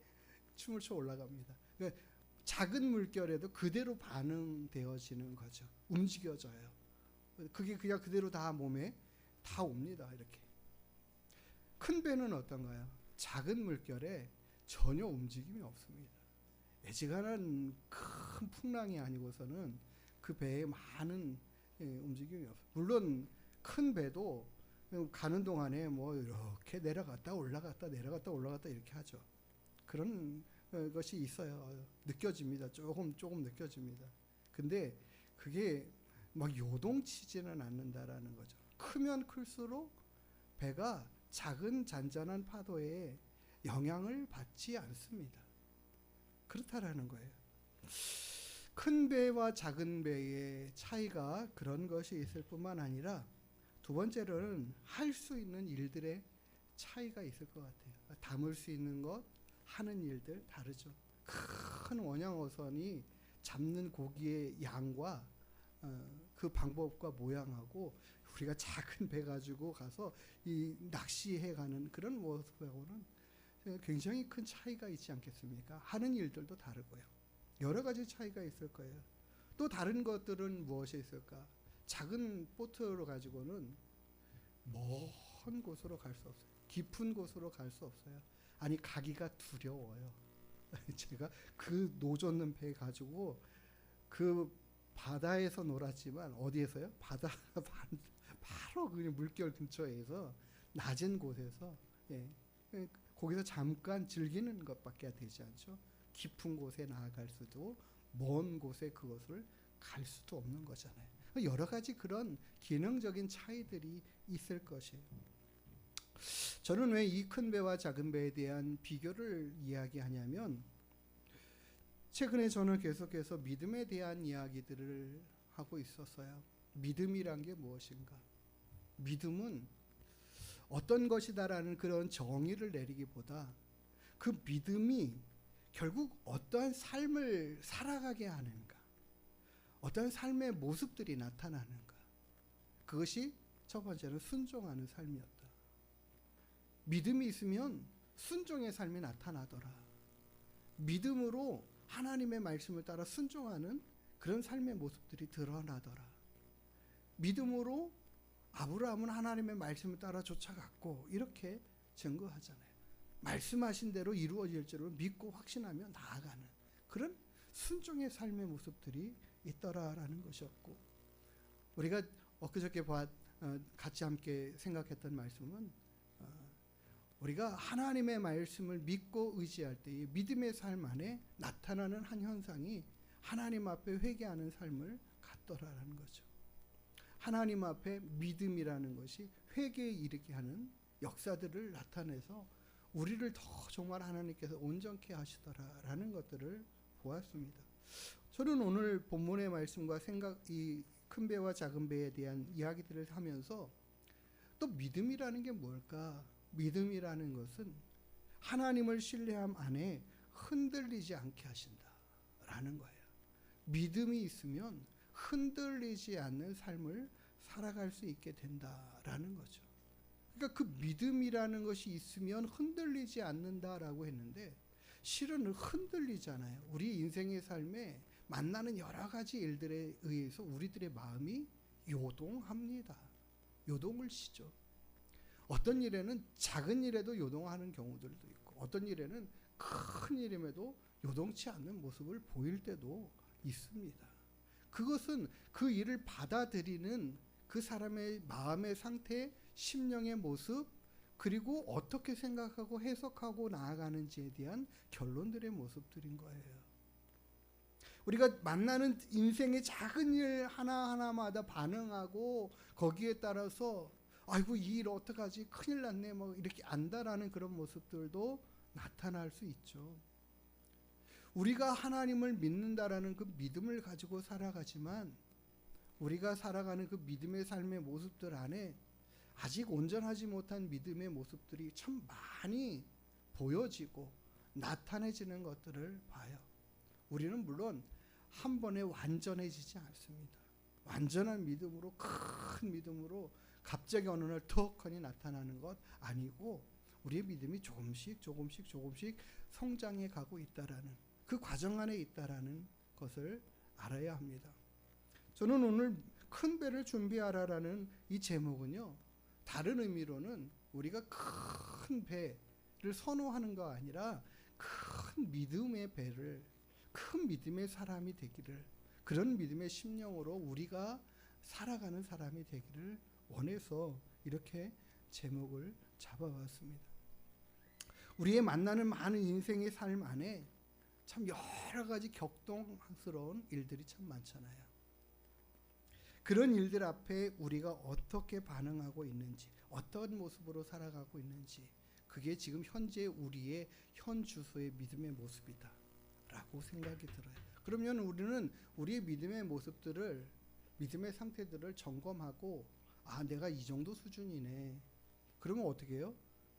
춤을 춰 올라갑니다. 그러니까 작은 물결에도 그대로 반응되어지는 거죠. 움직여져요. 그게 그냥 그대로 다 몸에 다 옵니다. 이렇게. 큰 배는 어떤가요? 작은 물결에 전혀 움직임이 없습니다. 애지간한 큰 풍랑이 아니고서는 그 배에 많은 움직임이 없어요. 물론 큰 배도 가는 동안에 뭐 이렇게 내려갔다 올라갔다 내려갔다 올라갔다 이렇게 하죠. 그런 것이 있어요. 느껴집니다. 조금 느껴집니다. 근데 그게 막 요동치지는 않는다라는 거죠. 크면 클수록 배가 작은 잔잔한 파도에 영향을 받지 않습니다. 그렇다라는 거예요. 큰 배와 작은 배의 차이가 그런 것이 있을 뿐만 아니라 두 번째로는 할 수 있는 일들의 차이가 있을 것 같아요. 담을 수 있는 것, 하는 일들 다르죠. 큰 원양어선이 잡는 고기의 양과 그 방법과 모양하고 우리가 작은 배 가지고 가서 이 낚시해 가는 그런 모습하고는 굉장히 큰 차이가 있지 않겠습니까? 하는 일들도 다르고요. 여러 가지 차이가 있을 거예요. 또 다른 것들은 무엇이 있을까? 작은 보트로 가지고는 먼 곳으로 갈 수 없어요. 깊은 곳으로 갈 수 없어요. 아니 가기가 두려워요. 제가 그 노젓는 배 가지고 그 바다에서 놀았지만 어디에서요? 바다 바로 그 물결 근처에서 낮은 곳에서 거기서 잠깐 즐기는 것밖에 되지 않죠. 깊은 곳에 나아갈 수도 먼 곳에 그것을 갈 수도 없는 거잖아요. 여러 가지 그런 기능적인 차이들이 있을 것이에요. 저는 왜 이 큰 배와 작은 배에 대한 비교를 이야기하냐면 최근에 저는 계속해서 믿음에 대한 이야기들을 하고 있었어요. 믿음이란 게 무엇인가? 믿음은 어떤 것이다라는 그런 정의를 내리기보다 그 믿음이 결국 어떠한 삶을 살아가게 하는가, 어떠한 삶의 모습들이 나타나는가, 그것이 첫 번째는 순종하는 삶이었다. 믿음이 있으면 순종의 삶이 나타나더라. 믿음으로 하나님의 말씀을 따라 순종하는 그런 삶의 모습들이 드러나더라. 믿음으로 아브라함은 하나님의 말씀을 따라 쫓아갔고 이렇게 증거하잖아요. 말씀하신 대로 이루어질 줄을 믿고 확신하며 나아가는 그런 순종의 삶의 모습들이 있더라라는 것이었고, 우리가 엊그저께 같이 함께 생각했던 말씀은 우리가 하나님의 말씀을 믿고 의지할 때의 믿음의 삶 안에 나타나는 한 현상이 하나님 앞에 회개하는 삶을 갖더라라는 거죠. 하나님 앞에 믿음이라는 것이 회개에 이르게 하는 역사들을 나타내서 우리를 더 정말 하나님께서 온전케 하시더라라는 것들을 보았습니다. 저는 오늘 본문의 말씀과 이 큰 배와 작은 배에 대한 이야기들을 하면서 또 믿음이라는 게 뭘까? 믿음이라는 것은 하나님을 신뢰함 안에 흔들리지 않게 하신다라는 거예요. 믿음이 있으면 흔들리지 않는 삶을 살아갈 수 있게 된다라는 거죠. 그러니까 그 믿음이라는 것이 있으면 흔들리지 않는다라고 했는데 실은 흔들리잖아요. 우리 인생의 삶에 만나는 여러 가지 일들에 의해서 우리들의 마음이 요동합니다. 요동을 시죠. 어떤 일에는 작은 일에도 요동하는 경우들도 있고 어떤 일에는 큰 일임에도 요동치 않는 모습을 보일 때도 있습니다. 그것은 그 일을 받아들이는 그 사람의 마음의 상태, 심령의 모습, 그리고 어떻게 생각하고 해석하고 나아가는지에 대한 결론들의 모습들인 거예요. 우리가 만나는 인생의 작은 일 하나하나마다 반응하고 거기에 따라서 아이고 이 일 어떡하지, 큰일 났네, 뭐 이렇게 안다라는 그런 모습들도 나타날 수 있죠. 우리가 하나님을 믿는다라는 그 믿음을 가지고 살아가지만 우리가 살아가는 그 믿음의 삶의 모습들 안에 아직 온전하지 못한 믿음의 모습들이 참 많이 보여지고 나타내지는 것들을 봐요. 우리는 물론 한 번에 완전해지지 않습니다. 완전한 믿음으로, 큰 믿음으로 갑자기 어느 날 턱하니 나타나는 것 아니고 우리의 믿음이 조금씩 성장해 가고 있다라는 그 과정 안에 있다라는 것을 알아야 합니다. 저는 오늘 큰 배를 준비하라라는 이 제목은요, 다른 의미로는 우리가 큰 배를 선호하는 거 아니라 큰 믿음의 배를, 큰 믿음의 사람이 되기를, 그런 믿음의 심령으로 우리가 살아가는 사람이 되기를 원해서 이렇게 제목을 잡아봤습니다. 우리의 만나는 많은 인생의 삶 안에 참 여러 가지 격동스러운 일들이 참 많잖아요. 그런 일들 앞에 우리가 어떻게 반응하고 있는지, 어떤 모습으로 살아가고 있는지, 그게 지금 현재 우리의 현 주소의 믿음의 모습이다 라고 생각이 들어요. 그러면 우리는 우리의 믿음의 모습들을, 믿음의 상태들을 점검하고 내가 이 정도 수준이네. 그러면 어떻게 해요?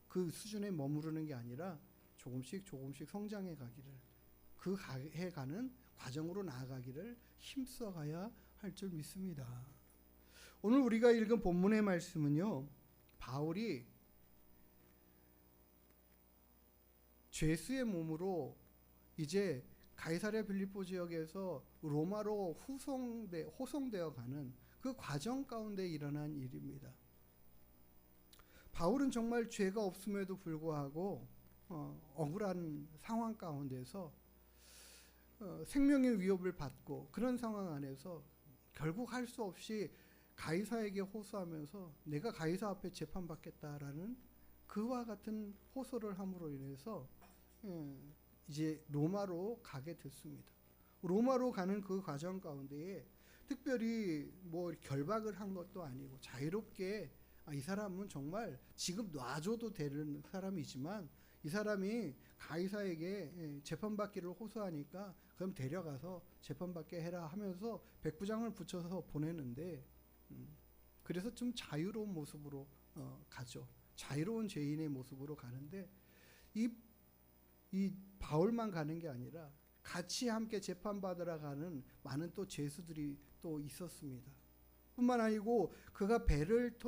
그 수준에 머무르는 게 아니라 조금씩 성장해 가기를, 그 해가는 과정으로 나아가기를 힘써가야 할 줄 믿습니다. 오늘 우리가 읽은 본문의 말씀은요, 바울이 죄수의 몸으로 이제 가이사랴 빌립보 지역에서 로마로 호송되어 가는 그 과정 가운데 일어난 일입니다. 바울은 정말 죄가 없음에도 불구하고 억울한 상황 가운데서 생명의 위협을 받고 그런 상황 안에서 결국 할 수 없이 가이사에게 호소하면서 내가 가이사 앞에 재판받겠다라는 그와 같은 호소를 함으로 인해서 이제 로마로 가게 됐습니다. 로마로 가는 그 과정 가운데에 특별히 뭐 결박을 한 것도 아니고 자유롭게 이 사람은 정말 지금 놔줘도 되는 사람이지만 이 사람이 가이사에게 재판받기를 호소하니까 그럼 데려가서 재판받게 해라 하면서 백부장을 붙여서 보내는데 그래서 좀 자유로운 모습으로 가죠. 자유로운 죄인의 모습으로 가는데 이 바울만 가는 게 아니라 같이 함께 재판받으러 가는 많은 또 죄수들이 또 있었습니다. 뿐만 아니고 그가 배를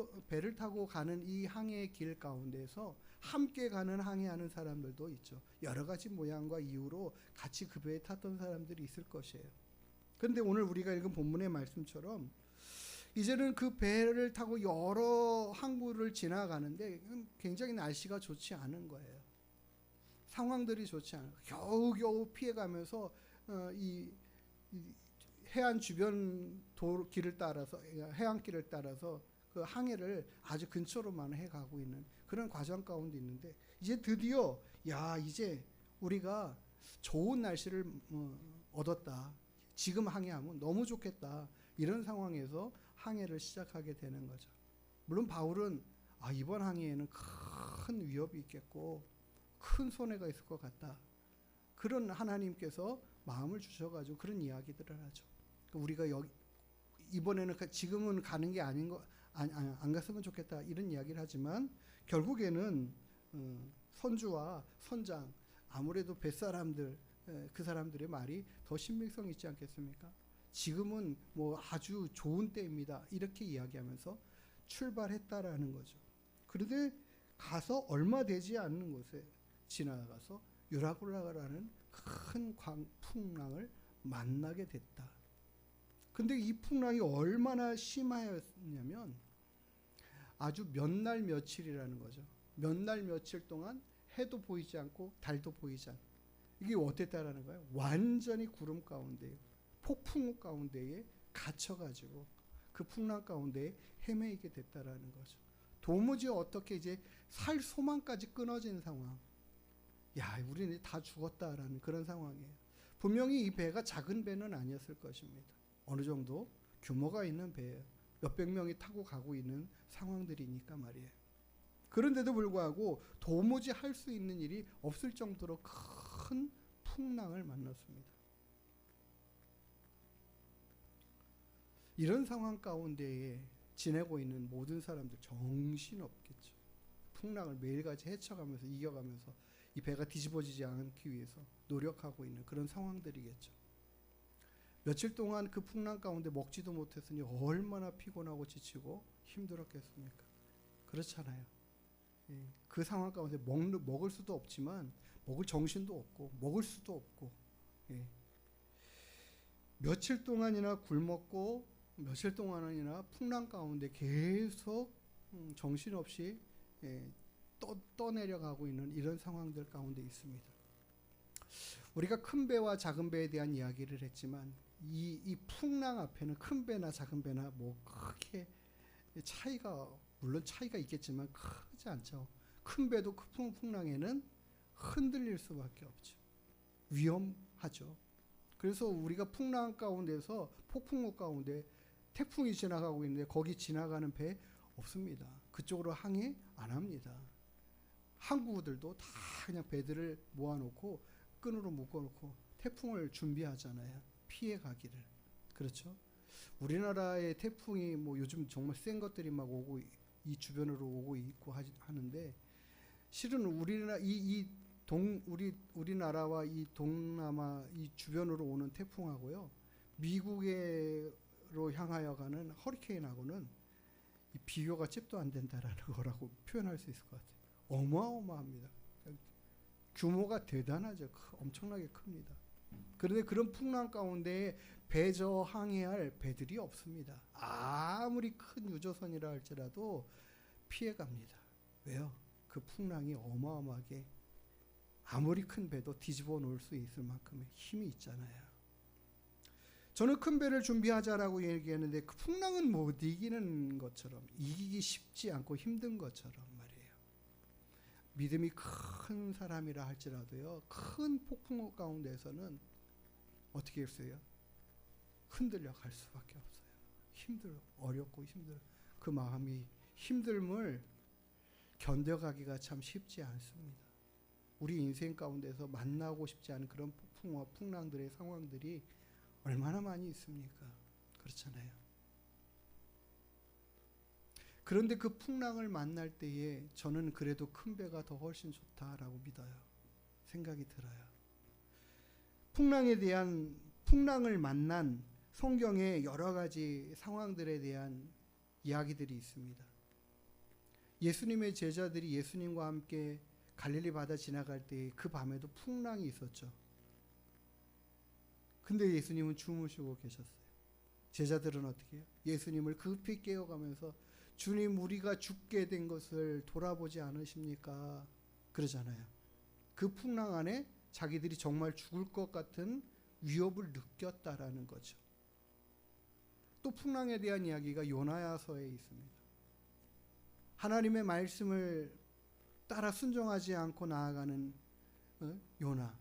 타고 가는 이 항해의 길 가운데서 함께 가는 항해하는 사람들도 있죠. 여러 가지 모양과 이유로 같이 그 배에 탔던 사람들이 있을 것이에요. 그런데 오늘 우리가 읽은 본문의 말씀처럼 이제는 그 배를 타고 여러 항구를 지나가는데 굉장히 날씨가 좋지 않은 거예요. 상황들이 좋지 않아요. 겨우겨우 피해가면서 이 해안 주변 길을 따라서 해안길을 따라서 그 항해를 아주 근처로만 해가고 있는 그런 과정 가운데 있는데 이제 드디어 이제 우리가 좋은 날씨를 얻었다. 지금 항해하면 너무 좋겠다. 이런 상황에서 항해를 시작하게 되는 거죠. 물론 바울은 이번 항해에는 큰 위협이 있겠고 큰 손해가 있을 것 같다. 그런 하나님께서 마음을 주셔가지고 그런 이야기들을 하죠. 우리가 이번에는 지금은 가는 게 아닌 거 안 갔으면 좋겠다 이런 이야기를 하지만 결국에는 선주와 선장 아무래도 뱃사람들 그 사람들의 말이 더 신빙성 있지 않겠습니까? 지금은 뭐 아주 좋은 때입니다. 이렇게 이야기하면서 출발했다라는 거죠. 그런데 가서 얼마 되지 않는 곳에 지나가서 유라굴라라는 큰 풍랑을 만나게 됐다. 근데 이 풍랑이 얼마나 심하였냐면 아주 몇 날 며칠이라는 거죠. 몇 날 며칠 동안 해도 보이지 않고 달도 보이지 않고 이게 어땠다라는 거예요? 완전히 구름 가운데 폭풍 가운데에 갇혀가지고 그 풍랑 가운데 헤매이게 됐다라는 거죠. 도무지 어떻게 이제 살 소망까지 끊어진 상황. 우리는 다 죽었다라는 그런 상황이에요. 분명히 이 배가 작은 배는 아니었을 것입니다. 어느 정도 규모가 있는 배예요. 몇백 명이 타고 가고 있는 상황들이니까 말이에요. 그런데도 불구하고 도무지 할 수 있는 일이 없을 정도로 큰 풍랑을 만났습니다. 이런 상황 가운데에 지내고 있는 모든 사람들 정신없겠죠. 풍랑을 매일같이 헤쳐가면서 이겨가면서 이 배가 뒤집어지지 않기 위해서 노력하고 있는 그런 상황들이겠죠. 며칠 동안 그 풍랑 가운데 먹지도 못했으니 얼마나 피곤하고 지치고 힘들었겠습니까? 그렇잖아요. 그 상황 가운데 먹을 수도 없지만 먹을 정신도 없고 먹을 수도 없고 며칠 동안이나 굶었고 며칠 동안이나 풍랑 가운데 계속 정신없이 떠내려가고 있는 이런 상황들 가운데 있습니다. 우리가 큰 배와 작은 배에 대한 이야기를 했지만 이 풍랑 앞에는 큰 배나 작은 배나 뭐 크게 물론 차이가 있겠지만 크지 않죠. 큰 배도 큰 풍랑에는 흔들릴 수밖에 없죠. 위험하죠. 그래서 우리가 풍랑 가운데서 폭풍우 가운데 태풍이 지나가고 있는데 거기 지나가는 배 없습니다. 그쪽으로 항해 안 합니다. 항구들도 다 그냥 배들을 모아놓고 끈으로 묶어놓고 태풍을 준비하잖아요. 피해 가기를. 그렇죠? 우리나라의 태풍이 뭐 요즘 정말 센 것들이 막 오고 이 주변으로 오고 있고 하는데 실은 우리나라와 이 동남아 이 주변으로 오는 태풍하고요. 미국으로 향하여 가는 허리케인하고는 이 비교가 찝도 안 된다라는 거라고 표현할 수 있을 것 같아요. 어마어마합니다. 규모가 대단하죠. 엄청나게 큽니다. 그런데 그런 풍랑 가운데 배저 항해할 배들이 없습니다. 아무리 큰 유조선이라 할지라도 피해갑니다. 왜요? 그 풍랑이 어마어마하게 아무리 큰 배도 뒤집어 놓을 수 있을 만큼의 힘이 있잖아요. 저는 큰 배를 준비하자라고 얘기하는데 그 풍랑은 못 이기는 것처럼, 이기기 쉽지 않고 힘든 것처럼 말이에요. 믿음이 큰 사람이라 할지라도요, 큰 폭풍 가운데서는 어떻게 했어요? 흔들려 갈 수밖에 없어요. 힘들어, 어렵고 힘들어. 그 마음이, 힘듦을 견뎌가기가 참 쉽지 않습니다. 우리 인생 가운데서 만나고 싶지 않은 그런 폭풍과 풍랑들의 상황들이 얼마나 많이 있습니까? 그렇잖아요. 그런데 그 풍랑을 만날 때에 저는 그래도 큰 배가 더 훨씬 좋다라고 믿어요. 생각이 들어요. 풍랑을 만난 성경의 여러 가지 상황들에 대한 이야기들이 있습니다. 예수님의 제자들이 예수님과 함께 갈릴리 바다 지나갈 때 그 밤에도 풍랑이 있었죠. 근데 예수님은 주무시고 계셨어요. 제자들은 어떻게 해요? 예수님을 급히 깨워가면서 주님, 우리가 죽게 된 것을 돌아보지 않으십니까? 그러잖아요. 그 풍랑 안에 자기들이 정말 죽을 것 같은 위협을 느꼈다라는 거죠. 또 풍랑에 대한 이야기가 요나야서에 있습니다. 하나님의 말씀을 따라 순종하지 않고 나아가는 요나,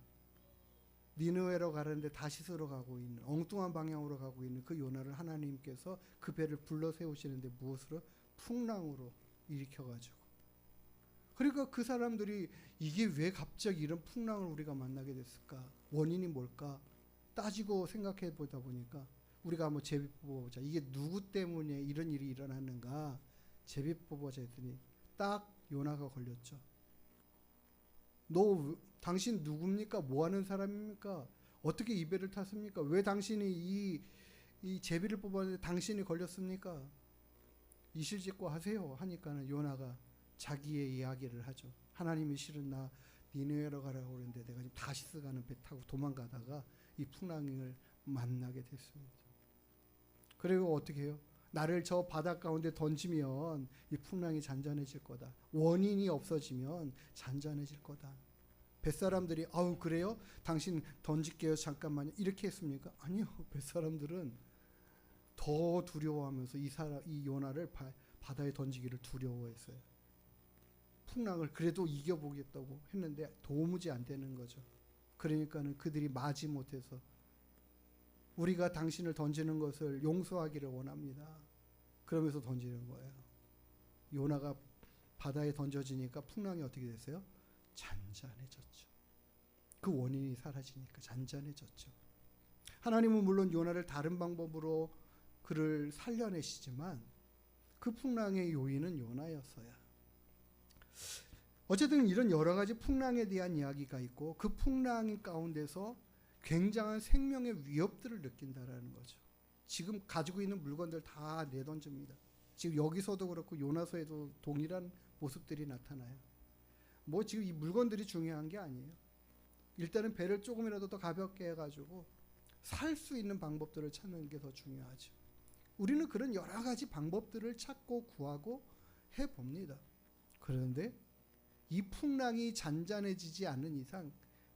니느웨로 가는데 다시스로 가고 있는, 엉뚱한 방향으로 가고 있는 그 요나를 하나님께서 그 배를 불러 세우시는데 무엇으로? 풍랑으로 일으켜가지고. 그러니까 그 사람들이 이게 왜 갑자기 이런 풍랑을 우리가 만나게 됐을까? 원인이 뭘까? 따지고 생각해 보다 보니까 우리가 한번 제비 뽑아보자. 이게 누구 때문에 이런 일이 일어났는가? 제비 뽑아보자 했더니 딱 요나가 걸렸죠. 당신 누굽니까? 뭐 하는 사람입니까? 어떻게 이 배를 탔습니까? 왜 당신이 이 제비를 뽑았는데 당신이 걸렸습니까? 이실직고 하세요 하니까는 요나가 자기의 이야기를 하죠. 하나님이 실은 나 니느웨로 가라고 그러는데 내가 지금 다시스 가는 배 타고 도망가다가 이 풍랑을 만나게 됐습니다. 그리고 어떻게 해요? 나를 저 바다 가운데 던지면 이 풍랑이 잔잔해질 거다. 원인이 없어지면 잔잔해질 거다. 뱃사람들이 아우 그래요? 당신 던질게요 잠깐만요. 이렇게 했습니까? 아니요. 뱃사람들은 더 두려워하면서 이 요나를 바다에 던지기를 두려워했어요. 풍랑을 그래도 이겨보겠다고 했는데 도무지 안 되는 거죠. 그러니까는 그들이 마지 못해서 우리가 당신을 던지는 것을 용서하기를 원합니다. 그러면서 던지는 거예요. 요나가 바다에 던져지니까 풍랑이 어떻게 됐어요? 잔잔해졌죠. 그 원인이 사라지니까 잔잔해졌죠. 하나님은 물론 요나를 다른 방법으로 그를 살려내시지만 그 풍랑의 요인은 요나였어요. 어쨌든 이런 여러 가지 풍랑에 대한 이야기가 있고 그 풍랑 가운데서 굉장한 생명의 위협들을 느낀다라는 거죠. 지금 가지고 있는 물건들 다 내던집니다. 지금 여기서도 그렇고 요나서에도 동일한 모습들이 나타나요. 뭐 지금 이 물건들이 중요한 게 아니에요. 일단은 배를 조금이라도 더 가볍게 해가지고 살 수 있는 방법들을 찾는 게 더 중요하죠. 우리는 그런 여러 가지 방법들을 찾고 구하고 해봅니다. 그런데 이 풍랑이 잔잔해지지 않는 이상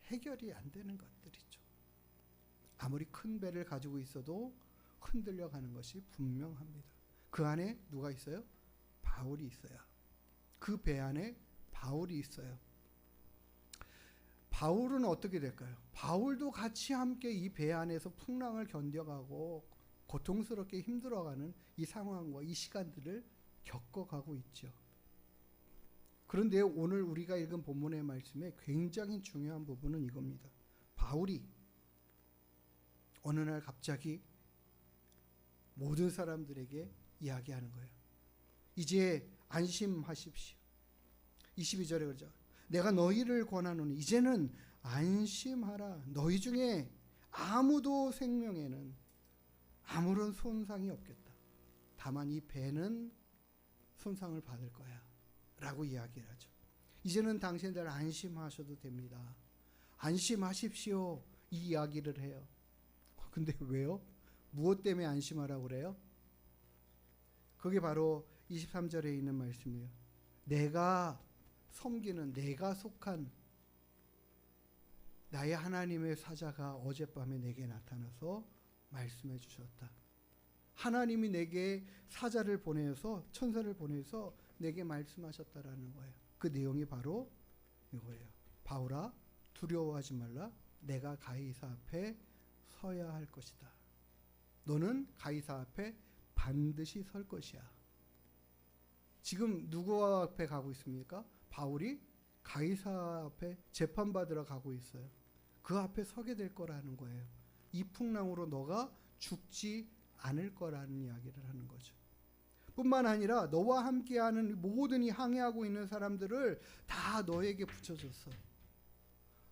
해결이 안 되는 것들이죠. 아무리 큰 배를 가지고 있어도 흔들려 가는 것이 분명합니다. 그 안에 누가 있어요? 바울이 있어요. 그 배 안에 바울이 있어요. 바울은 어떻게 될까요? 바울도 같이 함께 이 배 안에서 풍랑을 견뎌가고 고통스럽게 힘들어가는 이 상황과 이 시간들을 겪어가고 있죠. 그런데 오늘 우리가 읽은 본문의 말씀에 굉장히 중요한 부분은 이겁니다. 바울이 어느 날 갑자기 모든 사람들에게 이야기하는 거예요. 이제 안심하십시오. 22절에 그러죠. 내가 너희를 권하노니 이제는 안심하라. 너희 중에 아무도 생명에는 아무런 손상이 없겠다. 다만 이 배는 손상을 받을 거야. 라고 이야기를 하죠. 이제는 당신들 안심하셔도 됩니다. 안심하십시오. 이 이야기를 해요. 근데 왜요? 무엇 때문에 안심하라고 그래요? 그게 바로 23절에 있는 말씀이에요. 내가 섬기는, 내가 속한 나의 하나님의 사자가 어젯밤에 내게 나타나서 말씀해 주셨다. 하나님이 내게 사자를 보내서 천사를 보내서 내게 말씀하셨다라는 거예요. 그 내용이 바로 이거예요. 바울아, 두려워하지 말라. 내가 가이사 앞에 서야 할 것이다. 너는 가이사 앞에 반드시 설 것이야. 지금 누구 앞에 가고 있습니까? 바울이 가이사 앞에 재판받으러 가고 있어요. 그 앞에 서게 될 거라는 거예요. 이 풍랑으로 너가 죽지 않을 거라는 이야기를 하는 거죠. 뿐만 아니라 너와 함께하는 모든 이 항해하고 있는 사람들을 다 너에게 붙여줬어.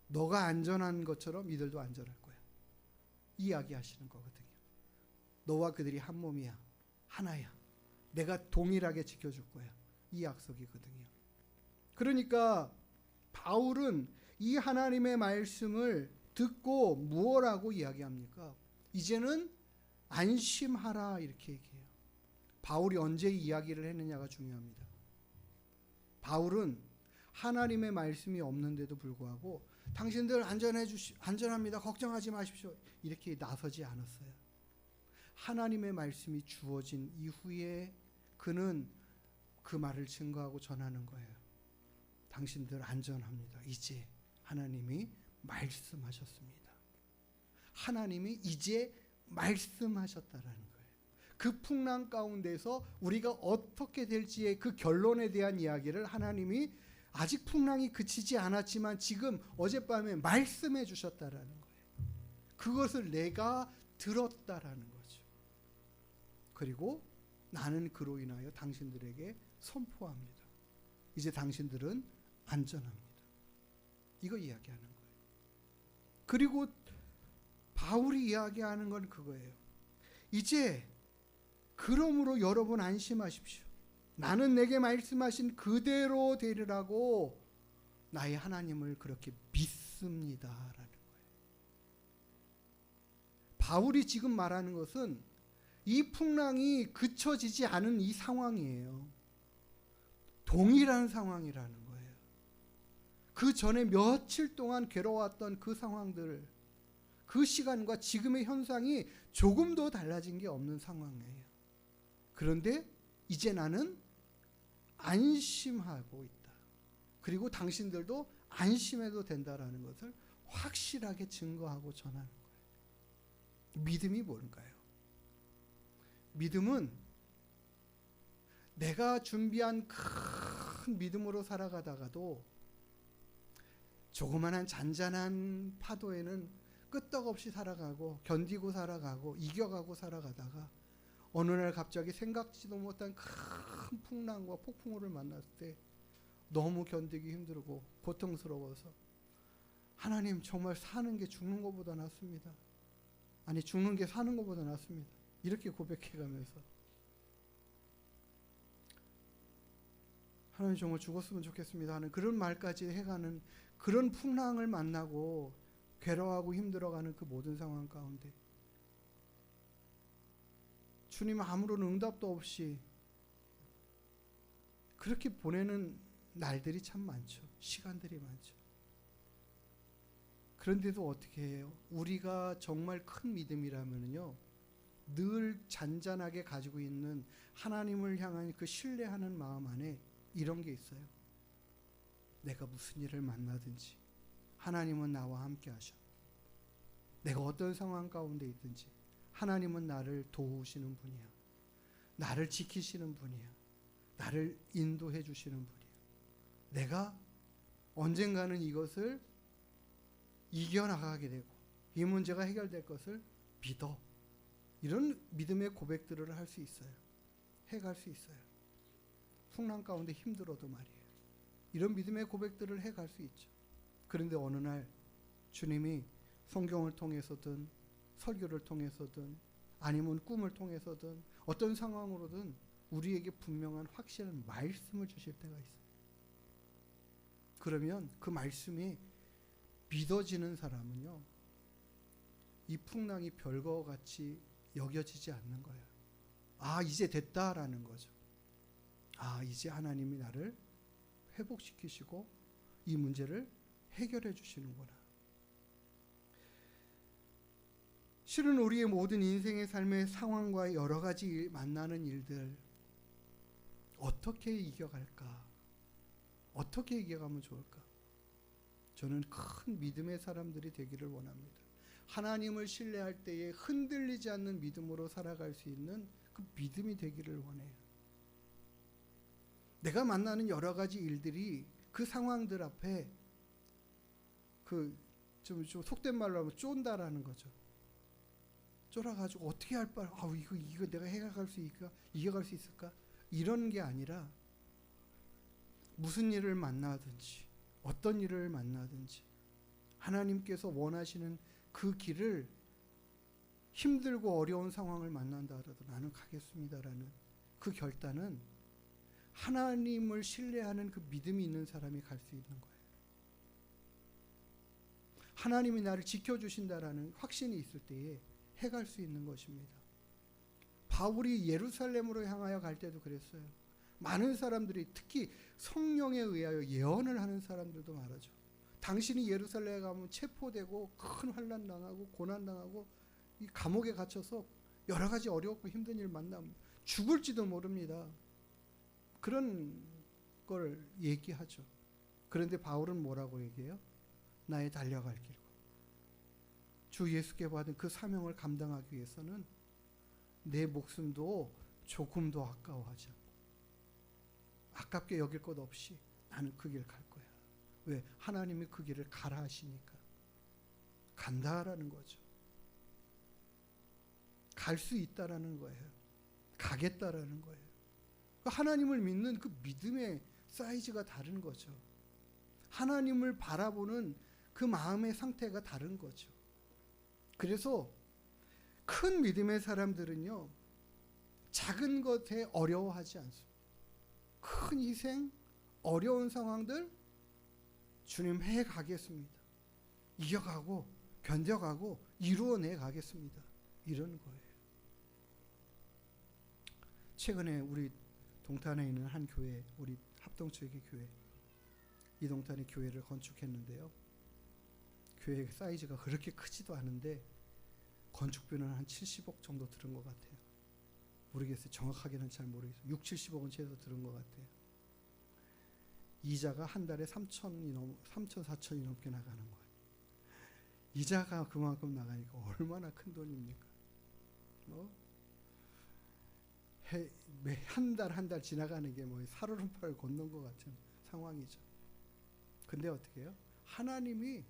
너가 안전한 것처럼 이들도 안전할 거야. 이야기하시는 거거든요. 너와 그들이 한 몸이야. 하나야. 내가 동일하게 지켜줄 거야. 이 약속이거든요. 그러니까 바울은 이 하나님의 말씀을 듣고 무엇라고 이야기합니까? 이제는 안심하라 이렇게 얘기해요. 바울이 언제 이야기를 했느냐가 중요합니다. 바울은 하나님의 말씀이 없는데도 불구하고 당신들 안전합니다. 걱정하지 마십시오. 이렇게 나서지 않았어요. 하나님의 말씀이 주어진 이후에 그는 그 말을 증거하고 전하는 거예요. 당신들 안전합니다. 이제 하나님이 말씀하셨습니다. 하나님이 이제 말씀하셨다라는 거예요. 그 풍랑 가운데서 우리가 어떻게 될지의 그 결론에 대한 이야기를 하나님이 아직 풍랑이 그치지 않았지만 지금 어젯밤에 말씀해 주셨다라는 거예요. 그것을 내가 들었다라는 거죠. 그리고 나는 그로 인하여 당신들에게 선포합니다. 이제 당신들은 안전합니다. 이거 이야기하는 거예요. 그리고 바울이 이야기하는 건 그거예요. 이제 그러므로 여러분 안심하십시오. 나는 내게 말씀하신 그대로 되리라고 나의 하나님을 그렇게 믿습니다라는 거예요. 바울이 지금 말하는 것은 이 풍랑이 그쳐지지 않은 이 상황이에요. 동일한 상황이라는 거예요. 그 전에 며칠 동안 괴로웠던 그 상황들, 그 시간과 지금의 현상이 조금도 달라진 게 없는 상황이에요. 그런데 이제 나는 안심하고 있다. 그리고 당신들도 안심해도 된다라는 것을 확실하게 증거하고 전하는 거예요. 믿음이 뭘까요? 믿음은 내가 준비한 큰 믿음으로 살아가다가도 조그만한 잔잔한 파도에는 끄떡없이 살아가고 견디고 살아가고 이겨가고 살아가다가 어느 날 갑자기 생각지도 못한 큰 풍랑과 폭풍우를 만났을 때 너무 견디기 힘들고 고통스러워서 하나님 정말 사는 게 죽는 것보다 낫습니다. 아니 죽는 게 사는 것보다 낫습니다. 이렇게 고백해가면서 하나님 정말 죽었으면 좋겠습니다 하는 그런 말까지 해가는 그런 풍랑을 만나고 괴로워하고 힘들어가는 그 모든 상황 가운데 주님 아무런 응답도 없이 그렇게 보내는 날들이 참 많죠. 시간들이 많죠. 그런데도 어떻게 해요? 우리가 정말 큰 믿음이라면요, 늘 잔잔하게 가지고 있는 하나님을 향한 그 신뢰하는 마음 안에 이런 게 있어요. 내가 무슨 일을 만나든지 하나님은 나와 함께 하셔. 내가 어떤 상황 가운데 있든지 하나님은 나를 도우시는 분이야. 나를 지키시는 분이야. 나를 인도해 주시는 분이야. 내가 언젠가는 이것을 이겨나가게 되고 이 문제가 해결될 것을 믿어. 이런 믿음의 고백들을 할 수 있어요. 해갈 수 있어요. 풍랑 가운데 힘들어도 말이에요. 이런 믿음의 고백들을 해갈 수 있죠. 그런데 어느 날 주님이 성경을 통해서든 설교를 통해서든 아니면 꿈을 통해서든 어떤 상황으로든 우리에게 분명한 확실한 말씀을 주실 때가 있어요. 그러면 그 말씀이 믿어지는 사람은요, 이 풍랑이 별거 같이 여겨지지 않는 거예요. 아, 이제 됐다라는 거죠. 아, 이제 하나님이 나를 회복시키시고 이 문제를 해결해 주시는구나. 실은 우리의 모든 인생의 삶의 상황과 여러 가지 만나는 일들 어떻게 이겨갈까? 어떻게 이겨가면 좋을까? 저는 큰 믿음의 사람들이 되기를 원합니다. 하나님을 신뢰할 때에 흔들리지 않는 믿음으로 살아갈 수 있는 그 믿음이 되기를 원해요. 내가 만나는 여러 가지 일들이 그 상황들 앞에 좀 속된 말로 하면 쫀다라는 거죠. 쫄아가지고 어떻게 할 바, 이거 내가 해갈 수 있을까? 이겨갈 수 있을까? 이런 게 아니라 무슨 일을 만나든지 어떤 일을 만나든지 하나님께서 원하시는 그 길을 힘들고 어려운 상황을 만난다 하더라도 나는 가겠습니다라는 그 결단은 하나님을 신뢰하는 그 믿음이 있는 사람이 갈 수 있는 거예요. 하나님이 나를 지켜주신다라는 확신이 있을 때에 해갈 수 있는 것입니다. 바울이 예루살렘으로 향하여 갈 때도 그랬어요. 많은 사람들이 특히 성령에 의하여 예언을 하는 사람들도 말하죠. 당신이 예루살렘에 가면 체포되고 큰 환난 당하고 고난 당하고 이 감옥에 갇혀서 여러 가지 어렵고 힘든 일 만나면 죽을지도 모릅니다. 그런 걸 얘기하죠. 그런데 바울은 뭐라고 얘기해요? 나의 달려갈 길과 주 예수께 받은 그 사명을 감당하기 위해서는 내 목숨도 조금도 아까워하지 않고 아깝게 여길 것 없이 나는 그 길 갈 거야. 왜? 하나님이 그 길을 가라 하시니까 간다라는 거죠. 갈 수 있다라는 거예요. 가겠다라는 거예요. 하나님을 믿는 그 믿음의 사이즈가 다른 거죠. 하나님을 바라보는 그 마음의 상태가 다른 거죠. 그래서 큰 믿음의 사람들은요, 작은 것에 어려워하지 않습니다. 큰 희생, 어려운 상황들 주님 해 가겠습니다. 이겨가고 견뎌가고 이루어내 가겠습니다. 이런 거예요. 최근에 우리 동탄에 있는 한 교회, 우리 합동체육회 교회, 이 동탄에 교회를 건축했는데요. 교회 사이즈가 그렇게 크지도 않은데 건축비는 한 70억 정도 들은 것 같아요. 모르겠어요. 정확하게는 잘 모르겠어요. 6, 70억은 최소 들은 것 같아요. 이자가 한 달에 3천, 4천이 넘게 나가는 거예요. 이자가 그만큼 나가니까 얼마나 큰 돈입니까? 한 달 지나가는 게 뭐 살얼음판을 걷는 것 같은 상황이죠. 근데 어떻게 해요? 하나님이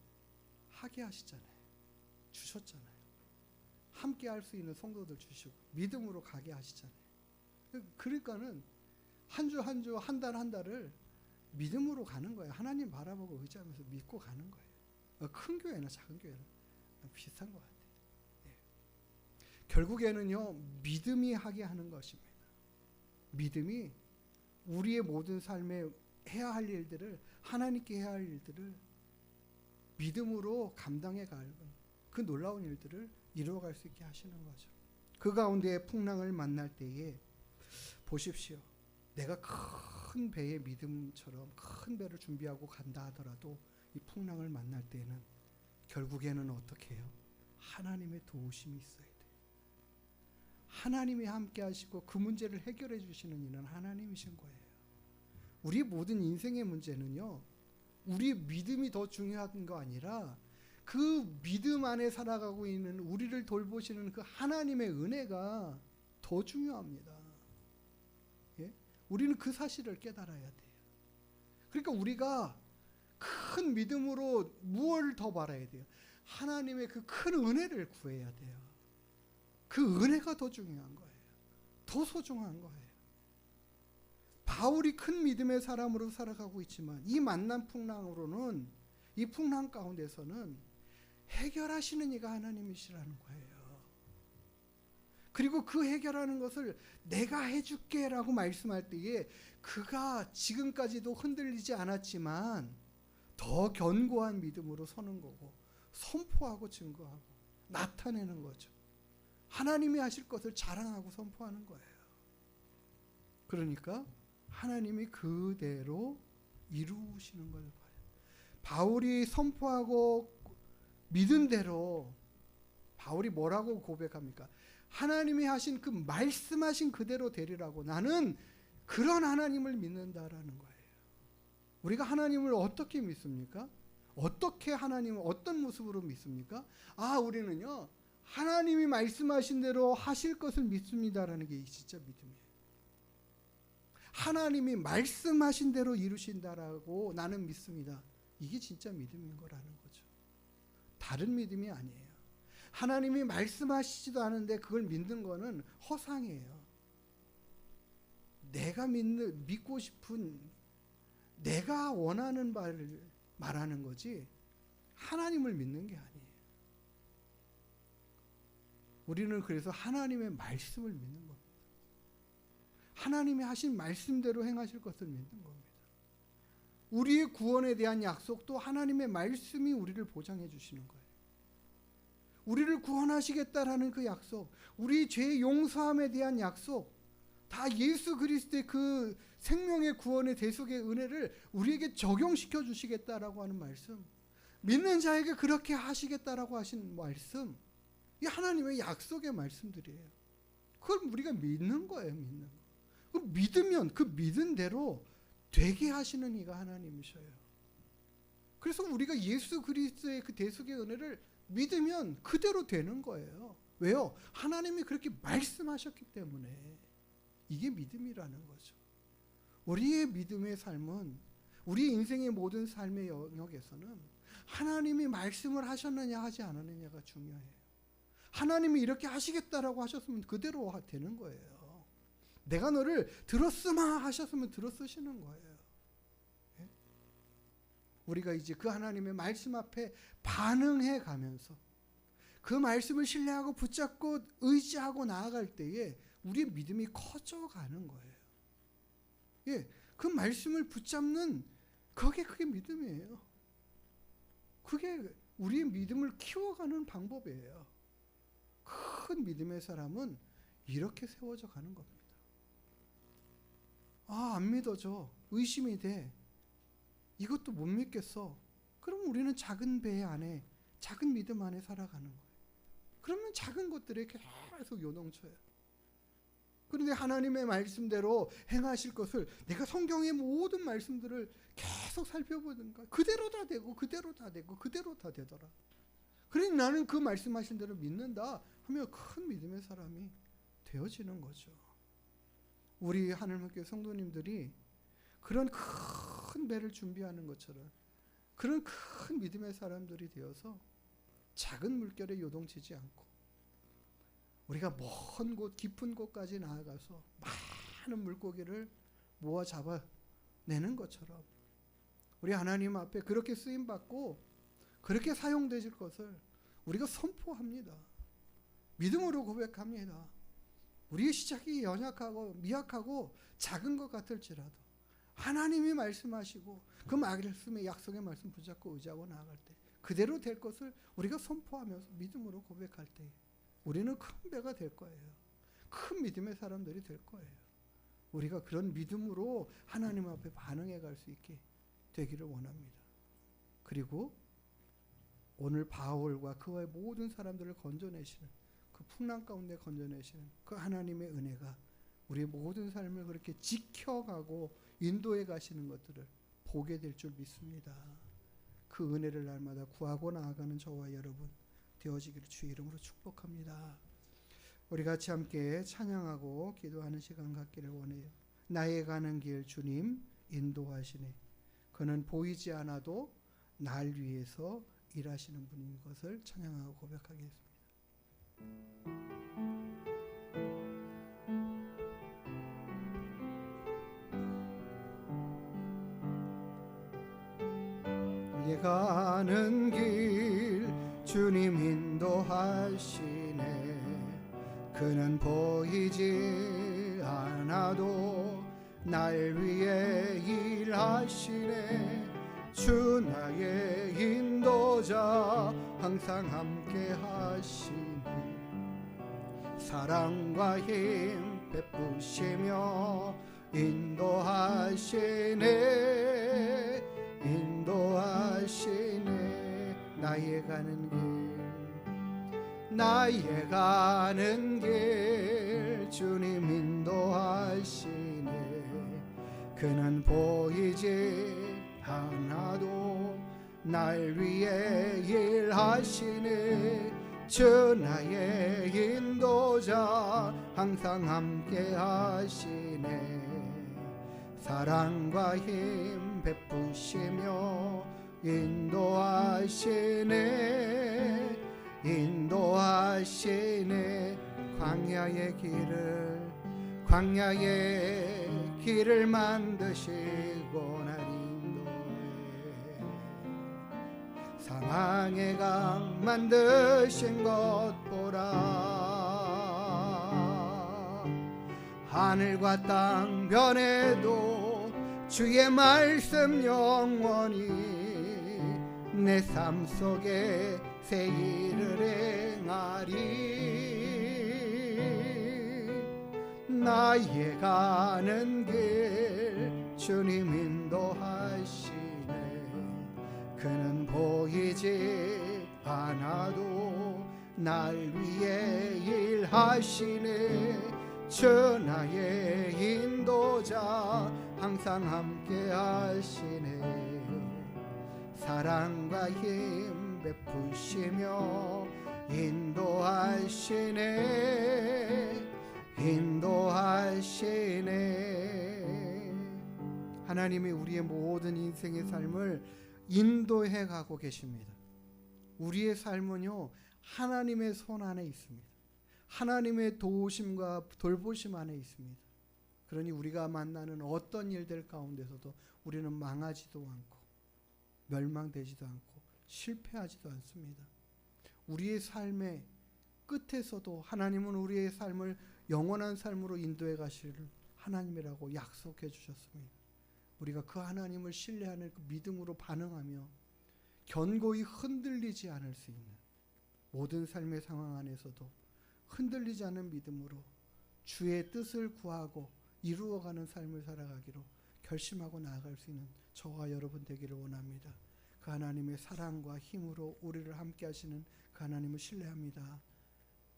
하게 하시잖아요. 주셨잖아요. 함께 할 수 있는 성도들 주시고 믿음으로 가게 하시잖아요. 그러니까는 한 주 한 주, 한 달 한 달을 믿음으로 가는 거예요. 하나님 바라보고 의지하면서 믿고 가는 거예요. 큰 교회나 작은 교회나 비슷한 것 같아요. 예. 결국에는요, 믿음이 하게 하는 것입니다. 믿음이 우리의 모든 삶에 해야 할 일들을, 하나님께 해야 할 일들을 믿음으로 감당해 가는 그 놀라운 일들을 이루어갈 수 있게 하시는 거죠. 그 가운데 풍랑을 만날 때에 보십시오. 내가 큰 배의 믿음처럼 큰 배를 준비하고 간다 하더라도 이 풍랑을 만날 때에는 결국에는 어떻게 해요? 하나님의 도우심이 있어야 돼요. 하나님이 함께 하시고 그 문제를 해결해 주시는 이는 하나님이신 거예요. 우리 모든 인생의 문제는요, 우리의 믿음이 더 중요한 거 아니라 그 믿음 안에 살아가고 있는 우리를 돌보시는 그 하나님의 은혜가 더 중요합니다. 예? 우리는 그 사실을 깨달아야 돼요. 그러니까 우리가 큰 믿음으로 무엇을 더 바라야 돼요? 하나님의 그 큰 은혜를 구해야 돼요. 그 은혜가 더 중요한 거예요. 더 소중한 거예요. 바울이 큰 믿음의 사람으로 살아가고 있지만 이 만난 풍랑으로는, 이 풍랑 가운데서는 해결하시는 이가 하나님이시라는 거예요. 그리고 그 해결하는 것을 내가 해줄게 라고 말씀할 때에 그가 지금까지도 흔들리지 않았지만 더 견고한 믿음으로 서는 거고, 선포하고 증거하고 나타내는 거죠. 하나님이 하실 것을 자랑하고 선포하는 거예요. 그러니까 하나님이 그대로 이루시는 걸 봐요. 바울이 선포하고 믿은 대로 바울이 뭐라고 고백합니까? 하나님이 하신 그 말씀하신 그대로 되리라고 나는 그런 하나님을 믿는다라는 거예요. 우리가 하나님을 어떻게 믿습니까? 어떻게 하나님을 어떤 모습으로 믿습니까? 우리는요 하나님이 말씀하신 대로 하실 것을 믿습니다라는 게 진짜 믿음이에요. 하나님이 말씀하신 대로 이루신다라고 나는 믿습니다. 이게 진짜 믿음인 거라는 거죠. 다른 믿음이 아니에요. 하나님이 말씀하시지도 않은데 그걸 믿는 거는 허상이에요. 내가 믿고 싶은 내가 원하는 바를 말하는 거지 하나님을 믿는 게 아니에요. 우리는 그래서 하나님의 말씀을 믿는 겁니다. 하나님이 하신 말씀대로 행하실 것을 믿는 겁니다. 우리의 구원에 대한 약속도 하나님의 말씀이 우리를 보장해 주시는 거예요. 우리를 구원하시겠다라는 그 약속, 우리 죄 용서함에 대한 약속, 다 예수 그리스도의 그 생명의 구원의 대속의 은혜를 우리에게 적용시켜 주시겠다라고 하는 말씀, 믿는 자에게 그렇게 하시겠다라고 하신 말씀, 이 하나님의 약속의 말씀들이에요. 그걸 우리가 믿는 거예요. 믿는 거. 믿으면 그 믿은 대로 되게 하시는 이가 하나님이셔요. 그래서 우리가 예수 그리스도의 그 대속의 은혜를 믿으면 그대로 되는 거예요. 왜요? 하나님이 그렇게 말씀하셨기 때문에. 이게 믿음이라는 거죠. 우리의 믿음의 삶은 우리 인생의 모든 삶의 영역에서는 하나님이 말씀을 하셨느냐 하지 않았느냐가 중요해요. 하나님이 이렇게 하시겠다라고 하셨으면 그대로 되는 거예요. 내가 너를 들었으마 하셨으면 들었으시는 거예요. 예? 우리가 이제 그 하나님의 말씀 앞에 반응해 가면서 그 말씀을 신뢰하고 붙잡고 의지하고 나아갈 때에 우리의 믿음이 커져가는 거예요. 예, 그 말씀을 붙잡는 그게 믿음이에요. 그게 우리의 믿음을 키워가는 방법이에요. 큰 믿음의 사람은 이렇게 세워져 가는 겁니다. 안 믿어져. 의심이 돼. 이것도 못 믿겠어. 그럼 우리는 작은 배 안에, 작은 믿음 안에 살아가는 거예요. 그러면 작은 것들에 계속 요동쳐요. 그런데 하나님의 말씀대로 행하실 것을 내가 성경의 모든 말씀들을 계속 살펴보는 거야. 그대로 다 되고 그대로 다 되고 그대로 다 되더라. 그러니 나는 그 말씀하신 대로 믿는다 하면 큰 믿음의 사람이 되어지는 거죠. 우리 하늘학교 성도님들이 그런 큰 배를 준비하는 것처럼 그런 큰 믿음의 사람들이 되어서 작은 물결에 요동치지 않고 우리가 먼 곳 깊은 곳까지 나아가서 많은 물고기를 모아 잡아내는 것처럼 우리 하나님 앞에 그렇게 쓰임받고 그렇게 사용되실 것을 우리가 선포합니다. 믿음으로 고백합니다. 우리의 시작이 연약하고 미약하고 작은 것 같을지라도 하나님이 말씀하시고 그 말씀의 약속의 말씀 붙잡고 의지하고 나아갈 때 그대로 될 것을 우리가 선포하면서 믿음으로 고백할 때 우리는 큰 배가 될 거예요. 큰 믿음의 사람들이 될 거예요. 우리가 그런 믿음으로 하나님 앞에 반응해 갈 수 있게 되기를 원합니다. 그리고 오늘 바울과 그와의 모든 사람들을 건져내시는 그 풍랑 가운데 건져내시는 그 하나님의 은혜가 우리의 모든 삶을 그렇게 지켜가고 인도해 가시는 것들을 보게 될 줄 믿습니다. 그 은혜를 날마다 구하고 나아가는 저와 여러분 되어지기를 주의 이름으로 축복합니다. 우리 같이 함께 찬양하고 기도하는 시간 갖기를 원해요. 나의 가는 길 주님 인도하시네. 그는 보이지 않아도 날 위해서 일하시는 분인 것을 찬양하고 고백하겠습니다. 나의 가는 길 주님 인도하시네. 그는 보이지 않아도 날 위해 일하시네. 주 나의 인도자 항상 함께 하시네. 사랑과 힘 베푸시며 인도하시네. 인도하시네. 나의 가는 길 나의 가는 길 주님 인도하시네. 그는 보이지 않아도 날 위해 일하시네. 주 나의 인도자 항상 함께 하시네. 사랑과 힘 베푸시며 인도하시네. 인도하시네. 광야의 길을 만드시고 날 인도해. 사망의 강 만드신 것 보라. 하늘과 땅 변해도 주의 말씀 영원히 내 삶 속에 새 일을 행하리. 나의 가는 길 주님 인도하시네. 그는 보이지 않아도 날 위해 일하시네. 주 나의 인도자 항상 함께 하시네. 사랑과 힘 베푸시며 인도하시네. 인도하시네. 하나님이 우리의 모든 인생의 삶을 인도해 가고 계십니다. 우리의 삶은요, 하나님의 손 안에 있습니다. 하나님의 도우심과 돌보심 안에 있습니다. 그러니 우리가 만나는 어떤 일들 가운데서도 우리는 망하지도 않고 멸망되지도 않고 실패하지도 않습니다. 우리의 삶의 끝에서도 하나님은 우리의 삶을 영원한 삶으로 인도해 가실 하나님이라고 약속해 주셨습니다. 우리가 그 하나님을 신뢰하는 그 믿음으로 반응하며 견고히 흔들리지 않을 수 있는 모든 삶의 상황 안에서도 흔들리지 않는 믿음으로 주의 뜻을 구하고 이루어가는 삶을 살아가기로 결심하고 나아갈 수 있는 저와 여러분 되기를 원합니다. 그 하나님의 사랑과 힘으로 우리를 함께 하시는 그 하나님을 신뢰합니다.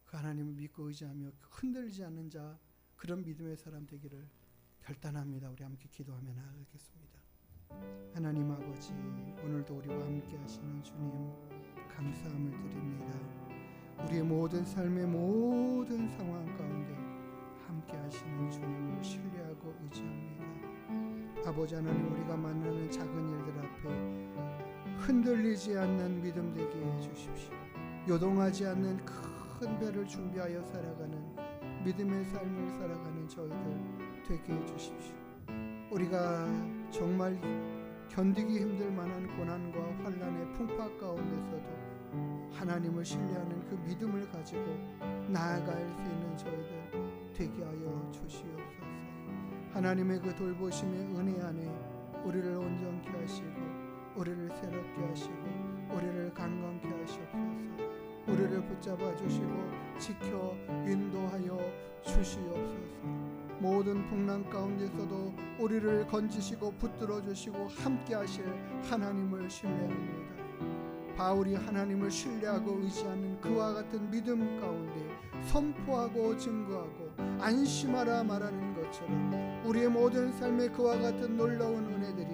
그 하나님을 믿고 의지하며 흔들리지 않는 자, 그런 믿음의 사람 되기를 결단합니다. 우리 함께 기도하며 나아가겠습니다. 하나님 아버지, 오늘도 우리와 함께 하시는 주님 감사함을 드립니다. 우리의 모든 삶의 모든 상황 가운데 함께 하시는 주님을 신뢰하고 의지합니다. 아버지 하나님, 우리가 만나는 작은 일들 앞에 흔들리지 않는 믿음 되게 해주십시오. 요동하지 않는 큰 배를 준비하여 살아가는 믿음의 삶을 살아가는 저희들 되게 해주십시오. 우리가 정말 견디기 힘들 만한 고난과 환난의 풍파 가운데서도 하나님을 신뢰하는 그 믿음을 가지고 나아갈 수 있는 저희들 되게 하여 주시옵소서. 하나님의 그 돌보심의 은혜 안에 우리를 온전케 하시고 우리를 새롭게 하시고 우리를 강건케 하시옵소서. 우리를 붙잡아 주시고 지켜 인도하여 주시옵소서. 모든 풍랑 가운데서도 우리를 건지시고 붙들어 주시고 함께 하실 하나님을 신뢰합니다. 바울이 하나님을 신뢰하고 의지하는 그와 같은 믿음 가운데 선포하고 증거하고 안심하라 말하는 것처럼 우리의 모든 삶에 그와 같은 놀라운 은혜들이,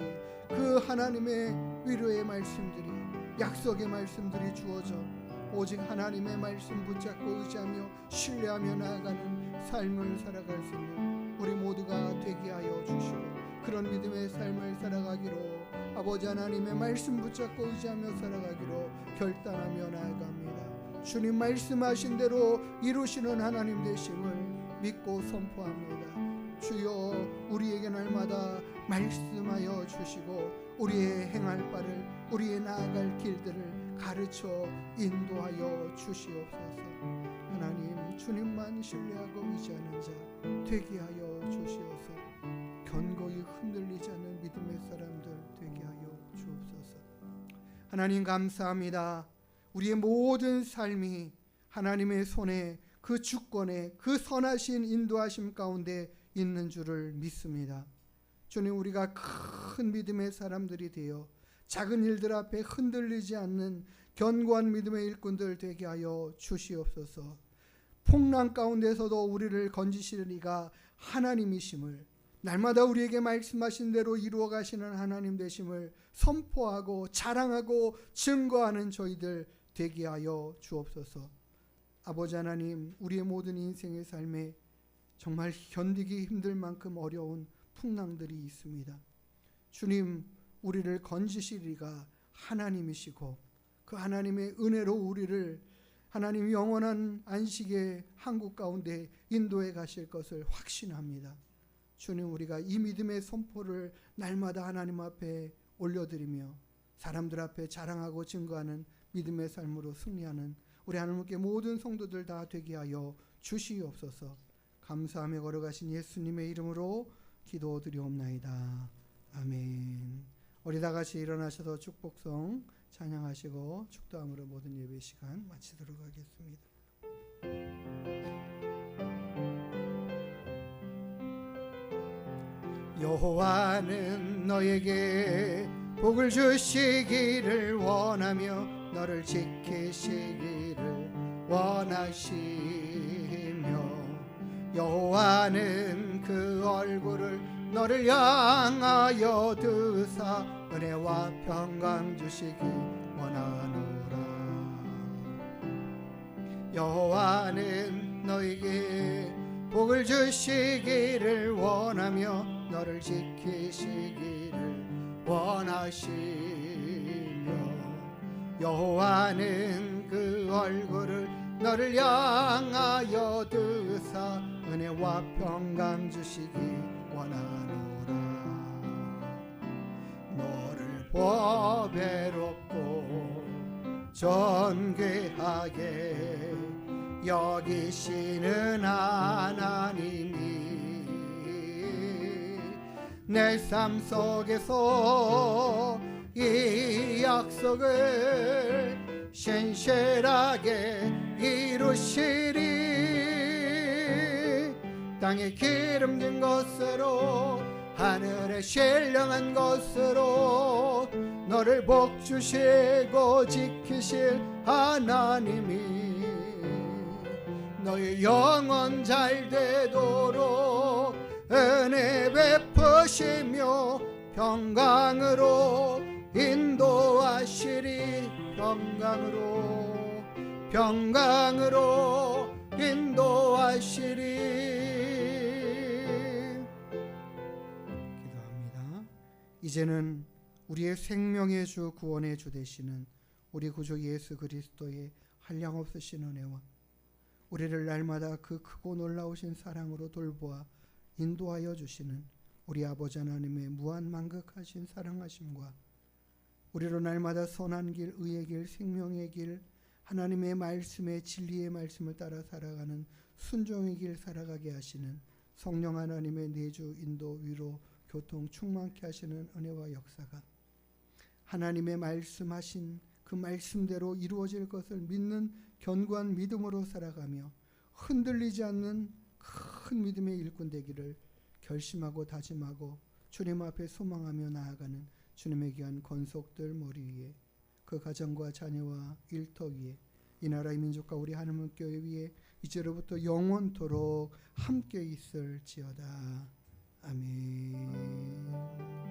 그 하나님의 위로의 말씀들이, 약속의 말씀들이 주어져 오직 하나님의 말씀 붙잡고 의지하며 신뢰하며 나아가는 삶을 살아갈 수 있는 우리 모두가 되게 하여 주시고, 그런 믿음의 삶을 살아가기로, 아버지 하나님의 말씀 붙잡고 의지하며 살아가기로 결단하며 나아갑니다. 주님 말씀하신 대로 이루시는 하나님 되심을 믿고 선포합니다. 주여, 우리에게 날마다 말씀하여 주시고 우리의 행할 바를, 우리의 나아갈 길들을 가르쳐 인도하여 주시옵소서. 하나님, 주님만 신뢰하고 의지하는 자 되게 하여 주시옵소서. 견고히 흔들리지 않는 믿음의 사람들 되게 하여 주옵소서. 하나님 감사합니다. 우리의 모든 삶이 하나님의 손에, 그 주권에, 그 선하신 인도하심 가운데 있는 줄을 믿습니다. 주님, 우리가 큰 믿음의 사람들이 되어 작은 일들 앞에 흔들리지 않는 견고한 믿음의 일꾼들 되게 하여 주시옵소서. 풍랑 가운데서도 우리를 건지시는 이가 하나님이심을, 날마다 우리에게 말씀하신 대로 이루어 가시는 하나님 되심을 선포하고 자랑하고 증거하는 저희들 되게 하여 주옵소서. 아버지 하나님, 우리의 모든 인생의 삶에 정말 견디기 힘들 만큼 어려운 풍랑들이 있습니다. 주님, 우리를 건지시리가 하나님이시고 그 하나님의 은혜로 우리를 하나님 영원한 안식의 한국 가운데 인도해 가실 것을 확신합니다. 주님, 우리가 이 믿음의 선포를 날마다 하나님 앞에 올려드리며 사람들 앞에 자랑하고 증거하는 믿음의 삶으로 승리하는 우리 하나님께 모든 성도들 다 되게 하여 주시옵소서. 감사하며 걸어가신 예수님의 이름으로 기도드리옵나이다. 아멘. 우리 다 같이 일어나셔서 축복성 찬양하시고 축도함으로 모든 예배 시간 마치도록 하겠습니다. 여호와는 너에게 복을 주시기를 원하며 너를 지키시기를 원하시며 여호와는 그 얼굴을 너를 향하여 드사 은혜와 평강 주시기 원하노라. 여호와는 너에게 복을 주시기를 원하며 너를 지키시기를 원하시며 여호와는 그 얼굴을 너를 향하여 드사 은혜와 평강 주시기 원하노라. 너를 보배롭고 존귀하게 여기시는 하나님이 내 삶 속에서 이 약속을 신실하게 이루시리. 땅에 기름진 것으로 하늘에 신령한 것으로 너를 복주시고 지키실 하나님이 너의 영혼 잘 되도록 은혜 베푸시며 평강으로 인도하시리. 평강으로 인도하시리. 기도합니다. 이제는 우리의 생명의 주 구원의 주 되시는 우리 구주 예수 그리스도의 한량없으신 은혜와 우리를 날마다 그 크고 놀라우신 사랑으로 돌보아 인도하여 주시는 우리 아버지 하나님의 무한 만극하신 사랑하심과 우리로 날마다 선한 길, 의의 길, 생명의 길, 하나님의 말씀의 진리의 말씀을 따라 살아가는 순종의 길 살아가게 하시는 성령 하나님의 내주, 인도, 위로, 교통 충만케 하시는 은혜와 역사가 하나님의 말씀하신 그 말씀대로 이루어질 것을 믿는 견고한 믿음으로 살아가며 흔들리지 않는 큰 믿음의 일꾼 되기를 결심하고 다짐하고 주님 앞에 소망하며 나아가는 주님의 귀한 권속들 머리 위에 그 가정과 자녀와 일터 위에 이 나라의 민족과 우리 하나님 교회 위에 이제로부터 영원토록 함께 있을지어다. 아멘.